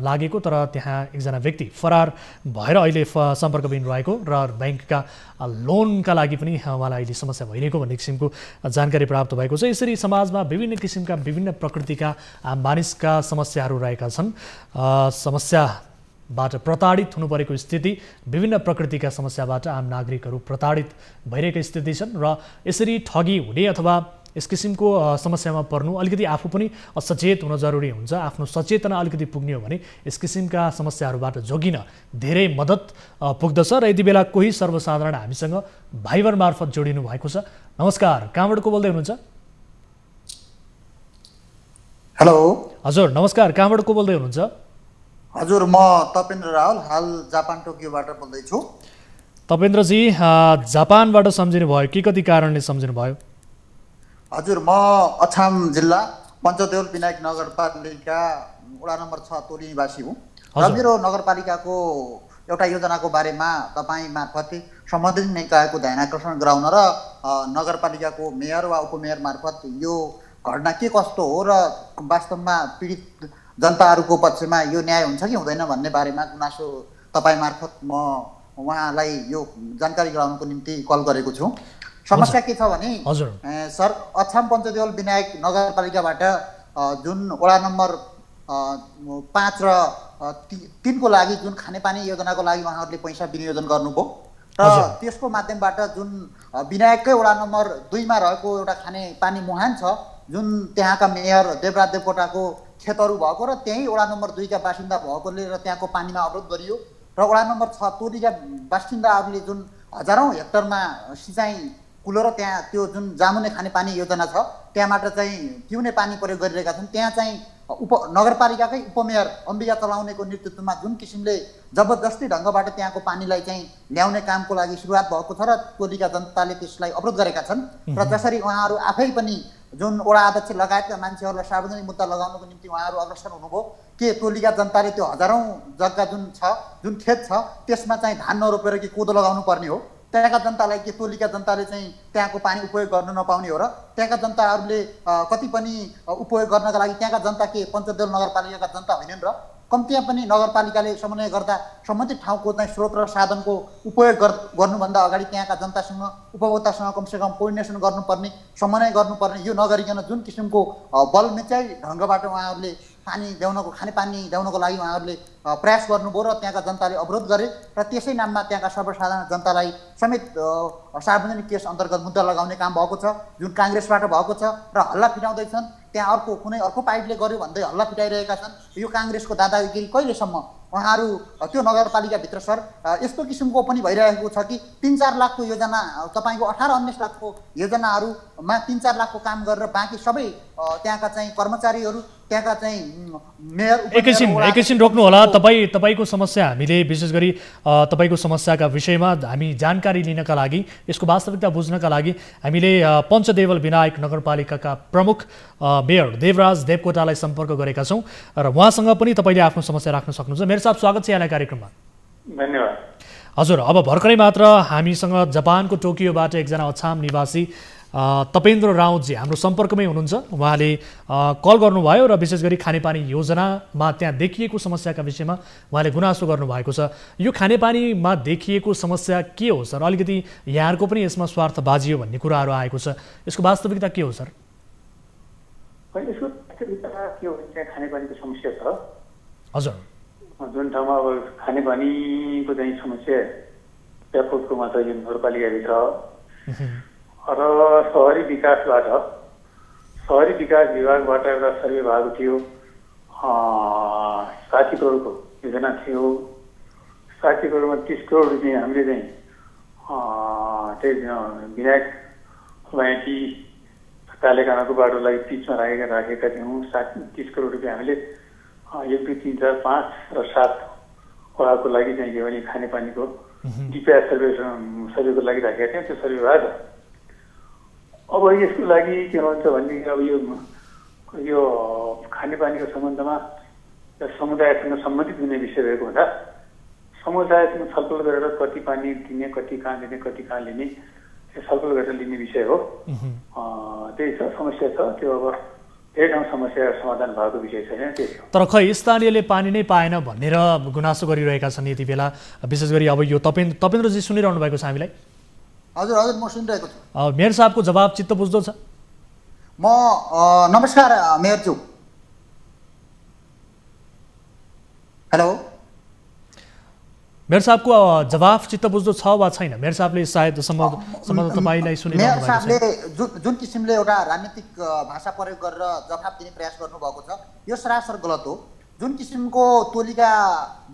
लागेको तर त्यहाँ एकजना व्यक्ति फरार भएर अहिले सम्पर्कविहीन रहेको र ब्याङ्कका लोनका लागि पनि उहाँलाई अहिले समस्या भइरहेको भन्ने किसिमको जानकारी प्राप्त भएको छ। यसरी समाजमा विभिन्न किसिमका विभिन्न प्रकृतिका मानिसका समस्याहरू रहेका छन्। समस्याबाट प्रताडित हुनु परेको स्थिति, विभिन्न प्रकृतिका समस्याबाट आम नागरिकहरू प्रताडित भइरहेका स्थिति छन् र यसरी ठगी हुने अथवा यस किसिमको समस्यामा पर्नु अलिकति आफू पनि सचेत हुन जरुरी हुन्छ। आफ्नो सचेतना अलिकति पुग्ने हो भने यस किसिमका समस्याहरूबाट जोगिन धेरै मद्दत पुग्दछ। र यति बेला कोही सर्वसाधारण हामीसँग भाइबर मार्फत जोडिनु भएको छ। नमस्कार, कहाँबाट को बोल्दै हुनुहुन्छ? हेलो हजुर नमस्कार, कहाँबाट को बोल्दै हुनुहुन्छ? हजुर म तपेन्द्र रावल, हाल जापान टोकियोबाट बोल्दैछु। तपेन्द्रजी जापानबाट सम्झिनु भयो कि कति कारणले सम्झिनु भयो? हजुर म अछाम जिल्ला पञ्चदेउल विनायक नगरपालिका वडा नम्बर 6 तोली निवासी हुँ र मेरो नगरपालिकाको एउटा योजनाको बारेमा तपाईँ मार्फत सम्बन्धित निकायको ध्यान आकर्षण गराउन र नगरपालिकाको मेयर वा उपमेयर मार्फत यो घटना के कस्तो हो र वास्तवमा पीडित जनताहरूको पक्षमा यो न्याय हुन्छ कि हुँदैन भन्ने बारेमा गुनासो तपाईँ मार्फत म उहाँलाई यो जानकारी गराउनको निम्ति कल गरेको छु। समस्या के छ भने सर, अछाम पञ्चदेउल विनायक नगरपालिकाबाट जुन वडा नम्बर 5 र 3 को लागि जुन खानेपानी योजनाको लागि उहाँहरूले पैसा विनियोजन गर्नुभयो र त्यसको माध्यमबाट जुन विनायककै वडा नम्बर 2 मा रहेको एउटा खानेपानी मुहान छ, जुन त्यहाँका मेयर देवराज देवकोटाको खेतहरू भएको र त्यही वडा नम्बर 2 का बासिन्दा भएकोले र त्यहाँको पानीमा अवरोध गरियो र वडा नम्बर 6 तोरीका बासिन्दाहरूले जुन हजारौं हेक्टरमा सिँचाइ कुलो र त्यहाँ त्यो जुन जामुने खानेपानी योजना छ त्यहाँबाट चाहिँ पिउने पानी प्रयोग गरिरहेका छन्। त्यहाँ चाहिँ नगरपालिकाकै उपमेयर अम्बिका चलाउनेको नेतृत्वमा जुन किसिमले जबरजस्ती ढङ्गबाट त्यहाँको पानीलाई चाहिँ ल्याउने कामको लागि सुरुवात भएको छ र टोलीका जनताले त्यसलाई अवरोध गरेका छन् र जसरी उहाँहरू आफै पनि जुन वडा अध्यक्ष लगायतका मान्छेहरूलाई सार्वजनिक मुद्दा लगाउनको निम्ति उहाँहरू अग्रसर हुनुभयो के टोलीका जनताले त्यो हजारौं जग्गा जुन खेत छ त्यसमा चाहिँ धान नरोपेर कि कोदो लगाउनु पर्ने हो? त्यहाँका जनतालाई के टोलीका जनताले चाहिँ त्यहाँको पानी उपयोग गर्न नपाउने हो र त्यहाँका जनताहरूले कति पनि उपयोग गर्नका लागि त्यहाँका जनता के पञ्चदेउल नगरपालिकाका जनता होइनन् र कम्तीमा पनि नगरपालिकाले समन्वय गर्दा सम्बन्धित ठाउँको चाहिँ स्रोत र साधनको उपयोग गर्नुभन्दा अगाडि त्यहाँका जनतासँग उपभोक्तासँग कमसेकम कोर्डिनेसन गर्नुपर्ने, समन्वय गर्नुपर्ने, यो नगरिकन जुन किसिमको बलमेचाइ ढङ्गबाट उहाँहरूले खानेपानी ल्याउनको लागि उहाँहरूले प्रयास गर्नुभयो र त्यहाँका जनताले अवरोध गरे र त्यसै नाममा त्यहाँका सर्वसाधारण जनतालाई समेत सार्वजनिक केस अन्तर्गत मुद्दा लगाउने काम भएको छ, जुन काङ्ग्रेसबाट भएको छ र हल्ला फिटाउँदैछन्। त्यहाँ कुनै अर्को पार्टीले गर्यो भन्दै हल्ला फिटाइरहेका छन्। यो काङ्ग्रेसको दादागिरी कहिलेसम्म? उहाँहरू त्यो नगरपालिकाभित्र सर यस्तो किसिमको पनि भइरहेको छ कि 3-4 लाखको योजना, तपाईँको 18-19 लाखको योजनाहरूमा 3-4 लाखको काम गरेर बाँकी सबै त्यहाँका चाहिँ कर्मचारीहरू, त्यहाँका चाहिँ मेयर एकैछिन रोक्नु होला। तपाईँको समस्या हामीले विशेष गरी तपाईँको समस्याका विषयमा हामी जानकारी लिनका लागि, यसको वास्तविकता बुझ्नका लागि हामीले पञ्चदेवल विनायक नगरपालिकाका प्रमुख मेयर देवराज देवकोटालाई सम्पर्क गरेका छौँ र उहाँसँग पनि तपाईँले आफ्नो समस्या राख्न सक्नुहुन्छ। मेयर साहब, स्वागत छ यहाँलाई कार्यक्रममा। धन्यवाद। हजुर, अब भर्खरै मात्र हामीसँग जापानको टोकियोबाट एकजना अछाम निवासी तपेन्द्र राउतजी हाम्रो सम्पर्कमै हुनुहुन्छ। उहाँले कल गर्नुभयो र विशेष गरी खानेपानी योजनामा त्यहाँ देखिएको समस्याका विषयमा उहाँले गुनासो गर्नुभएको छ। यो खानेपानीमा देखिएको समस्या के हो सर? अलिकति यहाँहरूको पनि यसमा स्वार्थ बाजियो भन्ने कुराहरू आएको छ, यसको वास्तविकता के हो सर? यसको वास्तविकता के हो भने खानेपानीको समस्या छ। हजुर, जुन ठाउँमा अब खानेपानीको चाहिँ समस्या व्यापक रूपमा छ यो नगरपालिकाभित्र र शहरी विकास विभागबाट एउटा सर्वे भएको थियो। 60 करोडको योजना थियो। 60 करोडमा 30 करोड रुपियाँ हामीले चाहिँ त्यही विनायक लयाटी कालेकाँडाको बाटोलाई पिचमा राखेका थियौँ। 30 करोड रुपियाँ हामीले 1, 2, 3, 4, 5 र 7 वडाको लागि चाहिँ के भने खानेपानीको डिपिआर सर्वेको लागि राखेका थियौँ। त्यो सर्वे भएर अब यसको लागि के हुन्छ भने अब यो खानेपानीको सम्बन्धमा समुदायसँग सम्बन्धित हुने विषय भएको हुँदा समुदायसँग छलफल गरेर कति पानी दिने, कति कहाँ दिने, कति कहाँ लिने, त्यो छलफल गरेर लिने विषय हो। त्यही छ, समस्या छ। त्यो अब धेरै ठाउँ समस्या समाधान भएको विषय छैन त्यही हो। तर खै स्थानीयले पानी नै पाएन भनेर गुनासो गरिरहेका छन् यति बेला, विशेष गरी अब यो तपेन्द्रजी सुनिरहनु भएको छ हामीलाई? हजुर हजुर म सुनिरहेको छु। मेयर साहबको जवाब चित्त बुझ्दो छ? नमस्कार मेयरज्यू। हेलो मेयर साहबको जवाफ चित्त बुझ्दो छ वा छैन? मेयर साहबले सायद सम्बन्ध तपाईँलाई सुनिरहनु भएको छ। मेयर साहबले जुन किसिमले एउटा राजनीतिक भाषा प्रयोग गरेर जवाफ दिने प्रयास गर्नुभएको छ यो सरासर गलत हो। जुन किसिमको टोलीका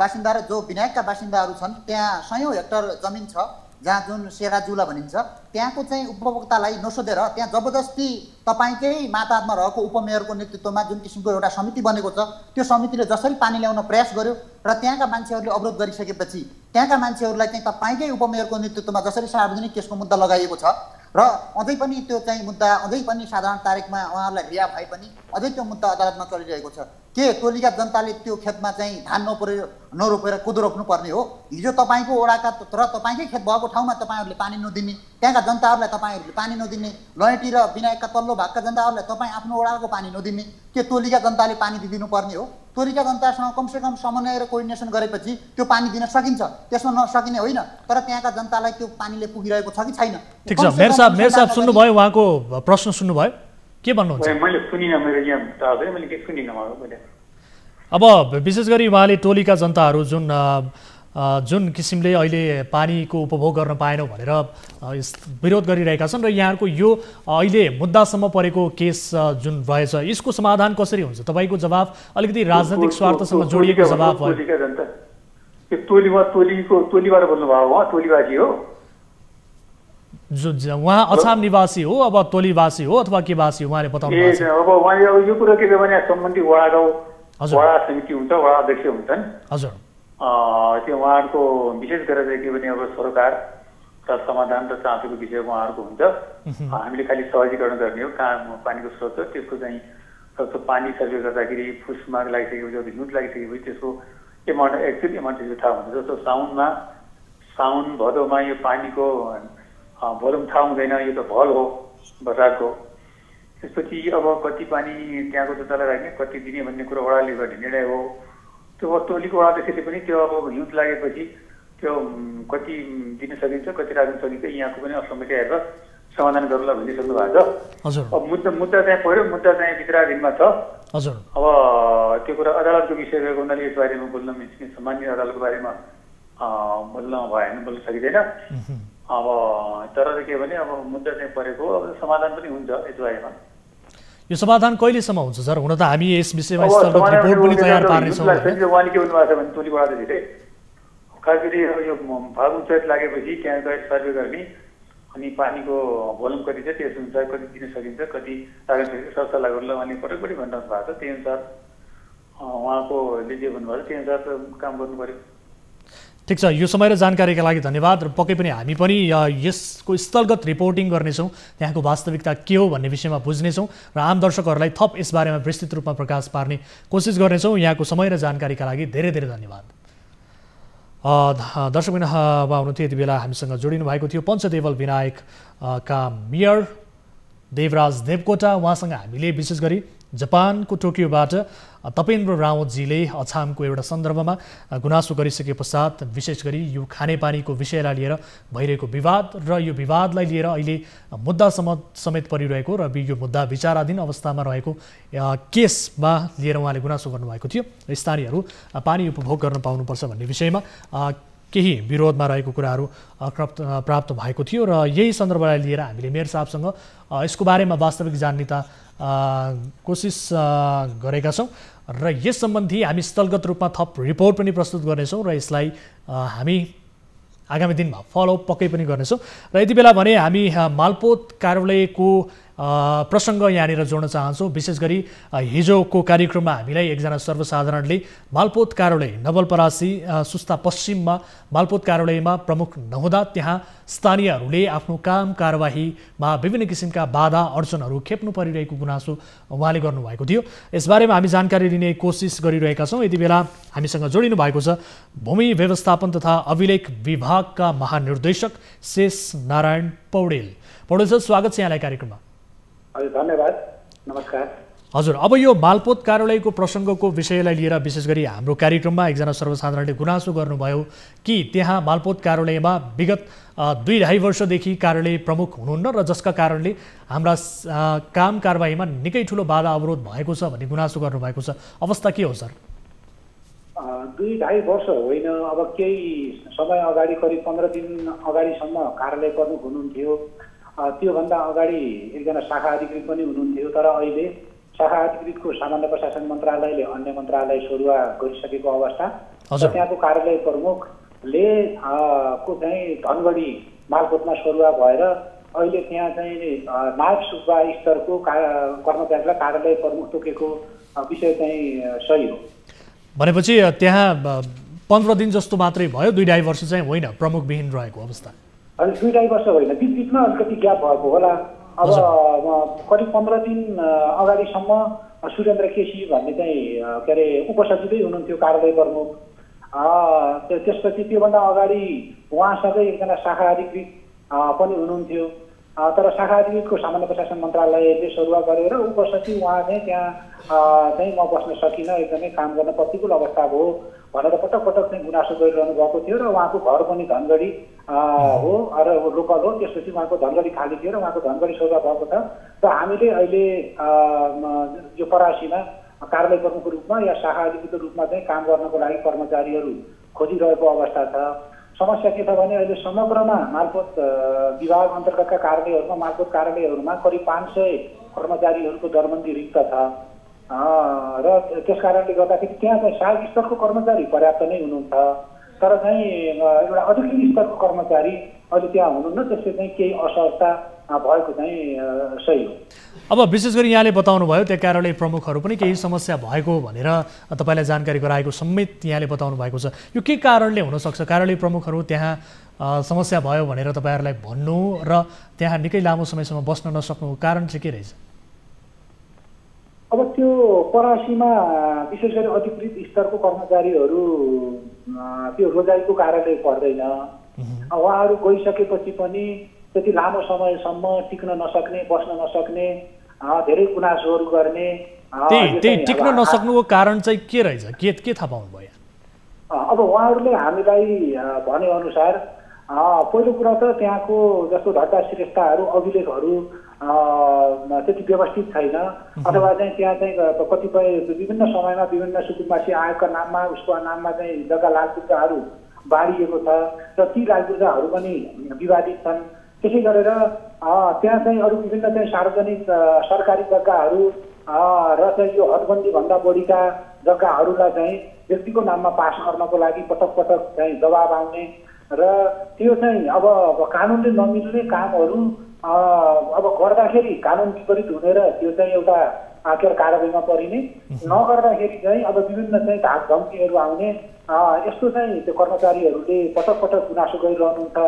बासिन्दा र जो विनायकका बासिन्दाहरू छन् त्यहाँ 100 हेक्टर जमिन छ जहाँ जुन सेरा जुला भनिन्छ त्यहाँको चाहिँ उपभोक्तालाई नसोधेर त्यहाँ जबरजस्ती तपाईँकै माताहतमा रहेको उपमेयरको नेतृत्वमा जुन किसिमको एउटा समिति बनेको छ त्यो समितिले जसरी पानी ल्याउन प्रयास गर्यो र त्यहाँका मान्छेहरूले अवरोध गरिसकेपछि त्यहाँका मान्छेहरूलाई चाहिँ तपाईँकै उपमेयरको नेतृत्वमा जसरी सार्वजनिक केसको मुद्दा लगाइएको छ र अझै पनि त्यो चाहिँ मुद्दा अझै पनि साधारण तारिकमा उहाँहरूलाई रिहा भए पनि अझै त्यो मुद्दा अदालतमा चलिरहेको छ। के टोलीका जनताले त्यो खेतमा चाहिँ धान नरोपेर कोदो रोप्नु पर्ने हो? हिजो तपाईँको ओडाका र तपाईँकै खेत भएको ठाउँमा तपाईँहरूले पानी नदिने, त्यहाँका जनताहरूलाई तपाईँहरूले पानी नदिने, लयटी र विनायकका तल्लो भागका जनताहरूलाई तपाईँ आफ्नो ओडाको पानी नदिने, के टोलीका जनताले पानी दिदिनु पर्ने हो? टोलीका जनतासँग कमसेकम समन्वय र कोर्डिनेसन गरेपछि त्यो पानी दिन सकिन्छ, त्यसमा नसकिने होइन। तर त्यहाँका जनतालाई त्यो पानीले पुगिरहेको छ कि छैन? ठिक छ मेयर साहब सुन्नुभयो, उहाँको प्रश्न सुन्नुभयो, के भन्नुहुन्छ? मैले सुनिनँ, मेरो यहाँ त मैले के सुनिनँ मैले। अब विशेष गरी उहाँले टोलीका जनताहरू जुन किसिमले अहिले पानीको उपभोग गर्न पाएनौँ भनेर विरोध गरिरहेका छन् र यहाँहरूको यो अहिले मुद्दासम्म परेको केस जुन भएछ यसको समाधान कसरी हुन्छ? तपाईँको जवाफ अलिकति राजनैतिक स्वार्थसँग जोडिएको जवाफ भयो। टोलीबाट बोल्नुभयो, उहाँ टोलीवासी हो? उहाँ अछाम निवासी हो, अब टोलीवासी हो अथवा के वासी हो उहाँले बताउनु भएको छ। अब उहाँले यो कुरा के छ भने सम्बन्धित वडा समिति हुन्छ, वडा अध्यक्ष हुन्छन्। हजुर त्यो उहाँहरूको विशेष गरेर चाहिँ के भने अब सरकार र समाधान र चासोको विषय उहाँहरूको हुन्छ। हामीले खालि सहजीकरण गर्ने हो। कहाँ पानीको स्रोत छ त्यसको चाहिँ जस्तो पानी सर्वे गर्दाखेरि फुसमाग लागिसकेपछि हिउँद लागिसकेपछि त्यसको एक्चुअल एमाउन्ट थाहा हुन्छ। जस्तो साउन भदौमा यो पानीको भोल्युम थाहा हुँदैन, यो त भल हो बर्सातको। त्यसपछि अब कति पानी त्यहाँको जनतालाई राख्ने कति दिने भन्ने कुरा वडाले गर्ने निर्णय हो। त्यो टोलीको वडाध्यक्षले पनि त्यो अब हिउँद लागेपछि त्यो कति दिन सकिन्छ कति राख्न सकिन्छ यहाँको पनि असमस्या हेरेर समाधान गरौँला भनिसक्नु भएको छ। अब मुद्दा चाहिँ पऱ्यो, मुद्दा चाहिँ विचाराधीनमा छ। अब त्यो कुरा अदालतको विषय रहेको हुनाले यस बारेमा बोल्न मिल्ने, सामान्य अदालतको बारेमा बोल्न भएन, बोल्न सकिँदैन। अब तर के भने अब मुद्दा चाहिँ परेको, अब समाधान पनि हुन्छ यस बारेमा। यो समाधान कहिलेसम्म हुन्छ सर? हुन त हामी यस विषयमा स्थलगत रिपोर्ट पनि तयार पार्नेछौँ। उहाँले के भन्नुभएको छ भने टोलीबाट धेरै खास गरी यो फागुन चैत लागेपछि त्यहाँ गएर सर्वे गर्ने अनि पानीको भोल्युम कति छ त्यस अनुसार कति दिन सकिन्छ कति राख्न सकिन्छ सरसल्लाह गर्नु उहाँले पटक पनि भनिरहनु भएको छ। त्यही अनुसार उहाँकोले जे भन्नुभएको छ त्यही अनुसार काम गर्नु पर्यो। ठिक छ, यो समय र जानकारीका लागि धन्यवाद। र पक्कै पनि हामी पनि यसको स्थलगत रिपोर्टिङ गर्नेछौँ, त्यहाँको वास्तविकता के हो भन्ने विषयमा बुझ्नेछौँ र आम दर्शकहरूलाई थप यसबारेमा विस्तृत रूपमा प्रकाश पार्ने कोसिस गर्नेछौँ। यहाँको समय र जानकारीका लागि धेरै धेरै धन्यवाद। दर्शकबिन हुनुहुन्थ्यो यति बेला हामीसँग जोडिनु भएको थियो पञ्चदेवल विनायकका मेयर देवराज देवकोटा। उहाँसँग हामीले विशेष गरी जापानको टोकियोबाट तपेन्द्र रावतजीले अछामको एउटा सन्दर्भमा गुनासो गरिसके पश्चात विशेष गरी यो खानेपानीको विषयलाई लिएर भइरहेको विवाद र यो विवादलाई लिएर अहिले मुद्दासम्म समेत परिरहेको र यो मुद्दा विचाराधीन अवस्थामा रहेको केसमा लिएर उहाँले गुनासो गर्नुभएको थियो र स्थानीयहरू पानी उपभोग गर्न पाउनुपर्छ भन्ने विषयमा केही विरोधमा रहेको कुराहरू प्राप्त भएको थियो र यही सन्दर्भलाई लिएर हामीले मेयर साहबसँग यसको बारेमा वास्तविक जान्ने कोसिस गरेका छौँ र यस सम्बन्धी हामी स्थलगत रूपमा थप रिपोर्ट पनि प्रस्तुत गर्नेछौँ र यसलाई हामी आगामी दिनमा फलोअप पक्कै पनि गर्नेछौँ। र यति बेला भने हामी मालपोत कार्यालयको प्रसङ्ग यहाँनिर जोड्न चाहन्छौँ। विशेष गरी हिजोको कार्यक्रममा हामीलाई एकजना सर्वसाधारणले मालपोत कार्यालय नवलपरासी सुस्ता पश्चिममा मालपोत कार्यालयमा प्रमुख नहुँदा त्यहाँ स्थानीयहरूले आफ्नो काम कारबाहीमा विभिन्न किसिमका बाधा अडचनहरू खेप्नु परिरहेको गुनासो उहाँले गर्नुभएको थियो। यसबारेमा हामी जानकारी लिने कोसिस गरिरहेका छौँ। यति बेला हामीसँग जोडिनु भएको छ भूमि व्यवस्थापन तथा अभिलेख विभागका महानिर्देशक शेष नारायण पौडेल। पौडेल सर, स्वागत छ यहाँलाई कार्यक्रममा। हजुर धन्यवाद, नमस्कार। हजुर, अब यो मालपोत कार्यालयको प्रसङ्गको विषयलाई लिएर विशेष गरी हाम्रो कार्यक्रममा एकजना सर्वसाधारणले गुनासो गर्नुभयो कि त्यहाँ मालपोत कार्यालयमा विगत 2-2.5 वर्षदेखि कार्यालय प्रमुख हुनुहुन्न र जसका कारणले हाम्रा काम कारबाहीमा निकै ठुलो बाधा अवरोध भएको छ भन्ने गुनासो गर्नुभएको छ। अवस्था के हो सर? 2-2.5 वर्ष होइन, अब केही समय अगाडि करिब 15 दिन अगाडिसम्म कार्यालय प्रमुख हुनुहुन्थ्यो। त्योभन्दा अगाडि एकजना शाखा अधिकृत पनि हुनुहुन्थ्यो। तर अहिले शाखा अधिकृतको सामान्य प्रशासन मन्त्रालयले अन्य मन्त्रालय सरुवा गरिसकेको अवस्था र त्यहाँको कार्यालय प्रमुखले को चाहिँ धनगढी मालपोतमा सरुवा भएर अहिले त्यहाँ चाहिँ नायब सुब्बा स्तरको कर्मचारीलाई कार्यालय प्रमुख तोकेको विषय चाहिँ सही हो। भनेपछि त्यहाँ 15 दिन जस्तो मात्रै भयो, 2-2.5 वर्ष चाहिँ होइन प्रमुखविहीन रहेको अवस्था? हजुर, 2-2.5 वर्ष होइन, बिचबिचमा अलिकति ग्याप भएको होला। अब करिब 15 दिन अगाडिसम्म सुरेन्द्र केसी भन्ने चाहिँ के अरे उपसचिवै हुनुहुन्थ्यो कार्यालय प्रमुख। त्यसपछि त्योभन्दा अगाडि उहाँसँगै एकजना शाखा अधिकृत पनि हुनुहुन्थ्यो। तर शाखा अधिकृतको सामान्य प्रशासन मन्त्रालयले सरुवा गरेर उपसचिव उहाँ चाहिँ त्यहाँ चाहिँ म बस्न सकिनँ, एकदमै काम गर्न प्रतिकूल अवस्था भयो भनेर पटक पटक चाहिँ गुनासो गरिरहनु भएको थियो। र उहाँको घर पनि धनगढी हो र लोकल हो। त्यसपछि उहाँको धनगढी खाली थियो र उहाँको धनगढी सरुवा भएको छ। र हामीले अहिले यो परासीमा कार्यालय प्रमुखको रूपमा या शाखा अधिकृतको रूपमा चाहिँ काम गर्नको लागि कर्मचारीहरू खोजिरहेको अवस्था छ। समस्या के छ भने अहिले समग्रमा मालपोत विभाग अन्तर्गतका कार्यालयहरूमा मालपोत कार्यालयहरूमा करिब 500 कर्मचारीहरूको दरबन्दी रिक्त छ र त्यस कारणले गर्दाखेरि त्यहाँ चाहिँ सहायक स्तरको कर्मचारी पर्याप्त नै हुनुहुन्छ। तर चाहिँ एउटा अधिकृत स्तरको कर्मचारी अहिले त्यहाँ हुनुहुन्न। त्यसले चाहिँ केही असहजता भएको चाहिँ सही हो। अब विशेष गरी यहाँले बताउनु भयो त्यहाँ कार्यालय प्रमुखहरू पनि केही समस्या भएको भनेर तपाईँलाई जानकारी गराएको समेत यहाँले बताउनु भएको छ। यो के कारणले हुनसक्छ? कार्यालय प्रमुखहरू त्यहाँ समस्या भयो भनेर तपाईँहरूलाई भन्नु र त्यहाँ निकै लामो समयसम्म बस्न नसक्नुको कारण चाहिँ के रहेछ? अब त्यो परासीमा विशेष गरी अधिकृत स्तरको कर्मचारीहरू त्यो रोजाइको कारणले पर्दैन। उहाँहरू गइसकेपछि पनि त्यति लामो समयसम्म टिक्न नसक्ने, बस्न नसक्ने, धेरै गुनासोहरू गर्ने। त्यही टिक्न नसक्नुको कारण चाहिँ के रहेछ? के थाहा पाउनु भयो? अब उहाँहरूले हामीलाई भनेअनुसार पहिलो कुरा त त्यहाँको जस्तो धर्ता श्रेष्ठताहरू अभिलेखहरू त्यति व्यवस्थित छैन, अथवा चाहिँ त्यहाँ चाहिँ कतिपय विभिन्न समयमा विभिन्न सुकुम्बासी आयोगका नाममा उसको नाममा चाहिँ जग्गा लालपुर्जाहरू बाँडिएको छ र ती लालपुर्जाहरू पनि विवादित छन्। त्यसै गरेर त्यहाँ चाहिँ अरू विभिन्न चाहिँ सार्वजनिक सरकारी जग्गाहरू र चाहिँ यो हदबन्दीभन्दा बढीका जग्गाहरूलाई चाहिँ व्यक्तिको नाममा पास गर्नको लागि पटक पटक चाहिँ दबाब आउने र त्यो चाहिँ अब कानुनले नमिल्ने कामहरू अब गर्दाखेरि कानुन विपरीत हुने र त्यो चाहिँ एउटा कारबाहीमा परिने, नगर्दाखेरि चाहिँ अब विभिन्न चाहिँ धाक धम्कीहरू आउने, यस्तो चाहिँ त्यो कर्मचारीहरूले पटक पटक गुनासो गरिरहनुहुन्छ।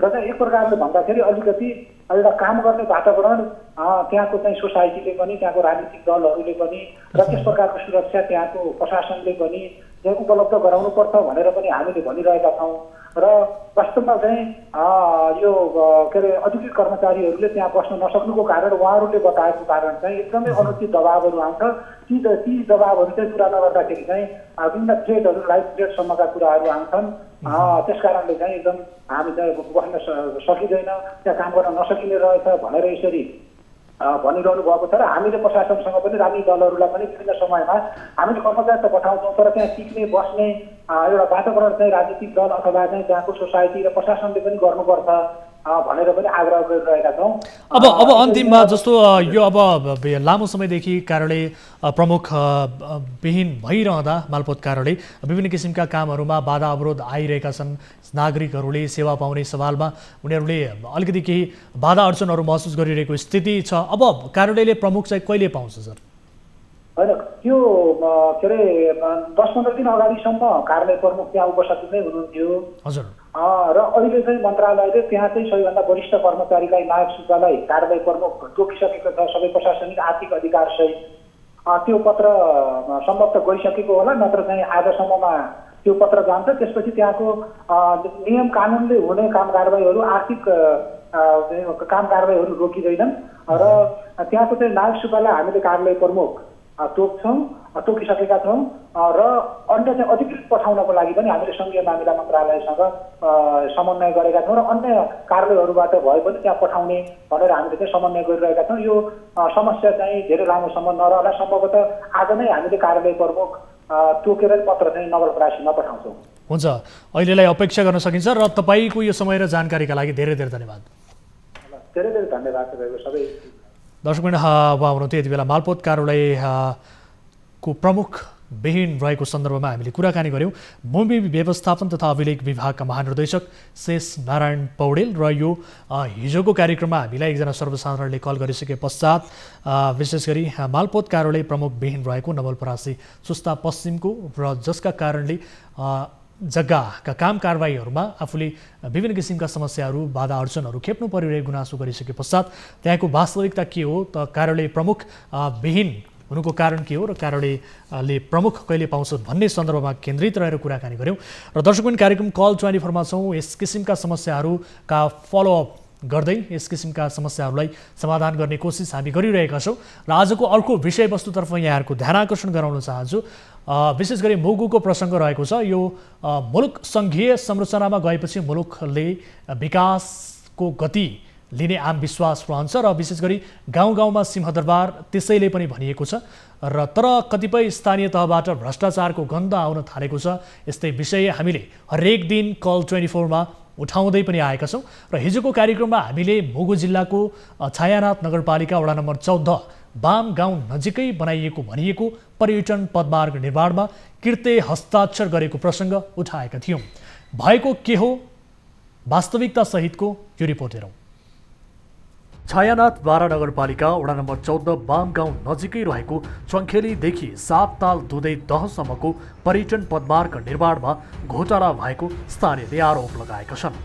र चाहिँ एक प्रकारले भन्दाखेरि अलिकति एउटा काम गर्ने वातावरण त्यहाँको चाहिँ सोसाइटीले पनि, त्यहाँको राजनीतिक दलहरूले पनि र त्यस प्रकारको सुरक्षा त्यहाँको प्रशासनले पनि चाहिँ उपलब्ध गराउनुपर्छ भनेर पनि हामीले भनिरहेका छौँ। र वास्तवमा चाहिँ यो के अरे अधिकृत कर्मचारीहरूले त्यहाँ बस्न नसक्नुको कारण उहाँहरूले बताएको कारण चाहिँ एकदमै अनुचित दबावहरू आउँछ। ती दबावहरू चाहिँ पुरा नगर्दाखेरि चाहिँ विभिन्न थ्रेटहरू, लाइफ थ्रेटसम्मका कुराहरू आउँछन्। त्यस कारणले चाहिँ एकदम हामी चाहिँ बस्न सकिँदैन, त्यहाँ काम गर्न नसकिने रहेछ भनेर यसरी भनिरहनु भएको छ। र हामीले प्रशासनसँग पनि, राजनीतिक दलहरूलाई पनि विभिन्न समयमा हामीले कर्मचारी त पठाउँछौँ, तर त्यहाँ टिक्ने बस्ने एउटा वातावरण चाहिँ राजनीतिक दल अथवा चाहिँ त्यहाँको सोसाइटी र प्रशासनले पनि गर्नुपर्छ भनेर पनि आग्रह गरिरहेका छौँ। अब अन्तिममा जस्तो यो अब लामो समयदेखि कार्यालय प्रमुख विहीन भइरहँदा मालपोत कार्यालय विभिन्न किसिमका कामहरूमा बाधा अवरोध आइरहेका छन्। नागरिकहरूले सेवा पाउने सवालमा उनीहरूले अलिकति केही बाधा अडचनहरू महसुस गरिरहेको स्थिति छ। अब कार्यालयले प्रमुख चाहिँ कहिले पाउँछ सर? होइन, त्यो के अरे 10-15 दिन अगाडिसम्म कार्यालय प्रमुख त्यहाँ उपसचिव नै हुनुहुन्थ्यो। हजुर। र अहिले चाहिँ मन्त्रालयले त्यहाँ चाहिँ सबैभन्दा वरिष्ठ कर्मचारीलाई, नायब सुब्बालाई कार्यालय प्रमुख तोकिसकेको छ, सबै प्रशासनिक आर्थिक अधिकार सहित। त्यो पत्र सम्भवतः गइसकेको होला, नत्र चाहिँ आजसम्ममा त्यो पत्र जान्छ। त्यसपछि त्यहाँको नियम कानुनले हुने काम कारबाहीहरू, आर्थिक काम कारबाहीहरू रोकिँदैनन् र त्यहाँको चाहिँ नाग सुब्बालाई हामीले कार्यालय प्रमुख तोकिसकेका छौँ र अन्य चाहिँ अधिकृत पठाउनको लागि पनि हामीले सङ्घीय मामिला मन्त्रालयसँग समन्वय गरेका छौँ र अन्य कार्यालयहरूबाट भए पनि त्यहाँ पठाउने भनेर हामीले चाहिँ समन्वय गरिरहेका छौँ। यो समस्या चाहिँ धेरै लामोसम्म नरहला, सम्भवतः आज नै हामीले कार्यालय प्रमुख तोकेर पत्र चाहिँ नवलपरासीमा पठाउँछौँ। हुन्छ, अहिलेलाई अपेक्षा गर्न सकिन्छ र तपाईँको यो समय र जानकारीका लागि धेरै धेरै धन्यवाद। धेरै धेरै धन्यवाद तपाईँको सबै दर्शकवृन्द। उहाँ हुनुहुन्थ्यो यति बेला मालपोत कार्यालयको प्रमुख विहीन रहेको सन्दर्भमा हामीले कुराकानी गऱ्यौँ। भूमि व्यवस्थापन तथा अभिलेख विभागका महानिर्देशक शेष नारायण पौडेल र यो हिजोको कार्यक्रममा हामीलाई एकजना सर्वसाधारणले कल गरिसके पश्चात विशेष गरी मालपोत कार्यालय प्रमुख विहीन रहेको नवलपरासी सुस्ता पश्चिमको र जसका कारणले जग्गाका काम कारबाहीहरूमा आफूले विभिन्न किसिमका समस्याहरू बाधा अडचनहरू खेप्नु परिरहेको गुनासो गरिसके पश्चात त्यहाँको वास्तविकता के हो त कार्यालय प्रमुख विहीन हुनुको कारण के हो र कार्यालयले प्रमुख कहिले पाउँछ भन्ने सन्दर्भमा केन्द्रित रहेर कुराकानी गऱ्यौँ। र दर्शकबिन कार्यक्रम कल 24मा छौँ। यस किसिमका समस्याहरूका फलोअप गर्दै यस किसिमका समस्याहरूलाई समाधान गर्ने कोसिस हामी गरिरहेका छौँ र आजको अर्को विषयवस्तुतर्फ यहाँहरूको ध्यान आकर्षण गराउन चाहन्छु। विशेष गरी मुगुको प्रसङ्ग रहेको छ। यो मुलुक सङ्घीय संरचनामा गएपछि मुलुकले विकासको गति लिने आम विश्वास रहन्छ र विशेष गरी गाउँ गाउँमा सिंहदरबार त्यसैले पनि भनिएको छ र तर कतिपय स्थानीय तहबाट भ्रष्टाचारको गन्ध आउन थालेको छ। यस्तै विषय हामीले हरेक दिन कल 24मा उठाउँदै पनि आएका छौँ र हिजोको कार्यक्रममा हामीले मुगु जिल्लाको छायानाथ नगरपालिका वडा नम्बर 14 बाम गाउँ नजिकै बनाइएको भनिएको पर्यटन पदमार्ग निर्माणमा कृत्य हस्ताक्षर गरेको प्रसङ्ग उठाएका थियौँ। भएको के हो वास्तविकता सहितको यो रिपोर्ट हेरौँ। छायानाथ बारा नगरपालिका वडा नम्बर 14 बाम गाउँ नजिकै रहेको चङ्खेलीदेखि 7 ताल दुधै दहसम्मको पर्यटन पदमार्ग निर्माणमा घोटाला भएको स्थानीयले आरोप लगाएका छन्।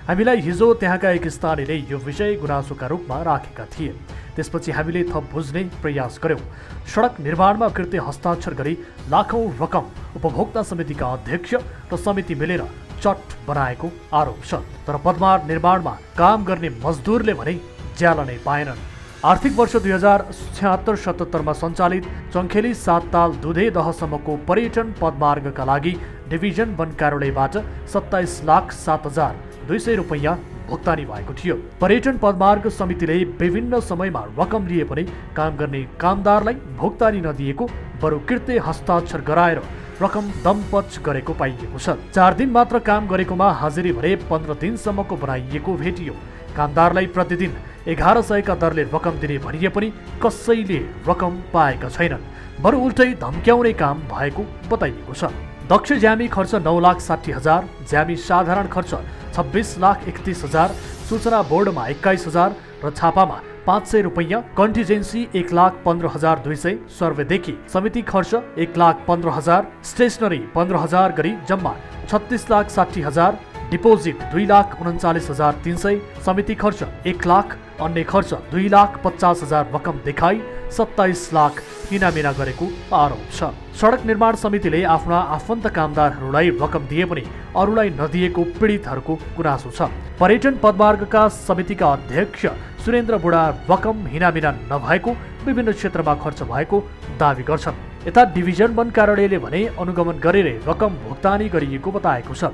हामीलाई हिजो त्यहाँका एक स्थानीयले यो विषय गुनासोका रूपमा राखेका थिए। त्यसपछि हामीले थप बुझ्ने प्रयास गर्यौँ। सडक निर्माणमा कृत्य हस्ताक्षर गरी लाखौँ रकम उपभोक्ता समितिका अध्यक्ष र समिति मिलेर चट बनाएको आरोप छ। तर पदमार्ग निर्माणमा काम गर्ने मजदुरले भने ज्याला नै पाएनन्। आर्थिक वर्ष 2076-77 सञ्चालित चङ्खेली 7 ताल दुधे दहसम्मको पर्यटन पदमार्गका लागि डिभिजन वन कार्यालयबाट 27,07,200 रुपैयाँ भुक्तानी भएको थियो। पर्यटन पदमार्ग समितिले विभिन्न समयमा रकम लिए पनि काम गर्ने कामदारलाई भुक्तानी नदिएको, बरु कृत्य हस्ताक्षर गराएर रकम दमपच गरेको पाइएको छ। 4 दिन मात्र काम गरेकोमा हाजिरी भरे 15 दिनसम्मको बनाइएको भेटियो। कामदारलाई प्रतिदिन 1100 का दरले रकम दिने भनिए पनि कसैले रकम पाएका छैनन्, बरु उल्टै धम्क्याउने काम भएको बताइएको छ। दक्ष ज्यामी खर्च 9,60,000, ज्यामी साधारण खर्च 26,31,000, सूचना बोर्डमा 21,000 र छापामा 500 रुपैयाँ, कन्टिजेन्सी 1,15,200, सर्वेदेखि समिति खर्च 1,15,000, स्टेसनरी 15,000 गरी जम्मा 36,60,000, डिपोजिट 2,39,300, समिति खर्च 1 लाख, अन्य खर्च 2,50,000 रकम देखाई 27 लाख इनामिना गरेको आरोप छ। सडक निर्माण समितिले आफ्ना आफन्त कामदारहरूलाई रकम दिए पनि अरूलाई नदिएको पीडितहरूको गुनासो छ। पर्यटन पदमार्गका समितिका अध्यक्ष सुरेन्द्र बुढा रकम हिनामिना नभएको, विभिन्न क्षेत्रमा खर्च भएको दावी गर्छन्। यता डिभिजन वन कार्यालयले भने अनुगमन गरेर रकम भुक्तानी गरिएको बताएको छ।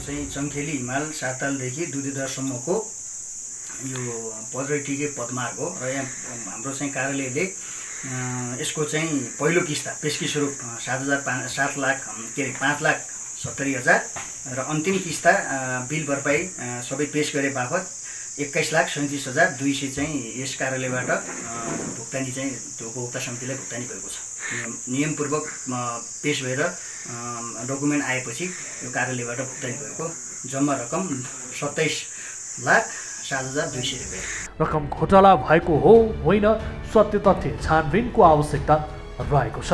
चङ्खेली हिमाल 7 तालदेखि दुधेदहसम्मको यो पर्यटकीय पदमार्ग हो र यहाँ हाम्रो चाहिँ कार्यालयले यसको चाहिँ पहिलो किस्ता पेशकी स्वरूप 5,70,000 र अन्तिम किस्ता बिल भरपाई सबै पेश गरे बापत 21,37,200 चाहिँ यस कार्यालयबाट भुक्तानी चाहिँ त्यो उपभोक्ता समितिलाई भुक्तानी भएको छ। नियमपूर्वक पेश भएर डकुमेन्ट आएपछि यो कार्यालयबाट भुक्तानी भएको जम्मा रकम 27,07,200 रुपियाँ। रकम घोटाला भएको हो होइन, सत्य तथ्य छानबिनको आवश्यकता रहेको छ।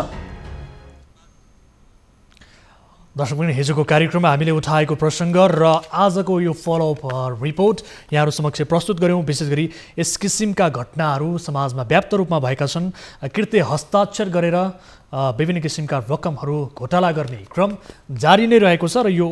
दर्शकबिन, हिजोको कार्यक्रममा हामीले उठाएको प्रसङ्ग र आजको यो फलोअप रिपोर्ट यहाँहरू समक्ष प्रस्तुत गऱ्यौँ। विशेष गरी यस किसिमका घटनाहरू समाजमा व्याप्त रूपमा भएका छन्। कृत्य हस्ताक्षर गरेर विभिन्न किसिमका रकमहरू घोटाला गर्ने क्रम जारी नै रहेको छ र यो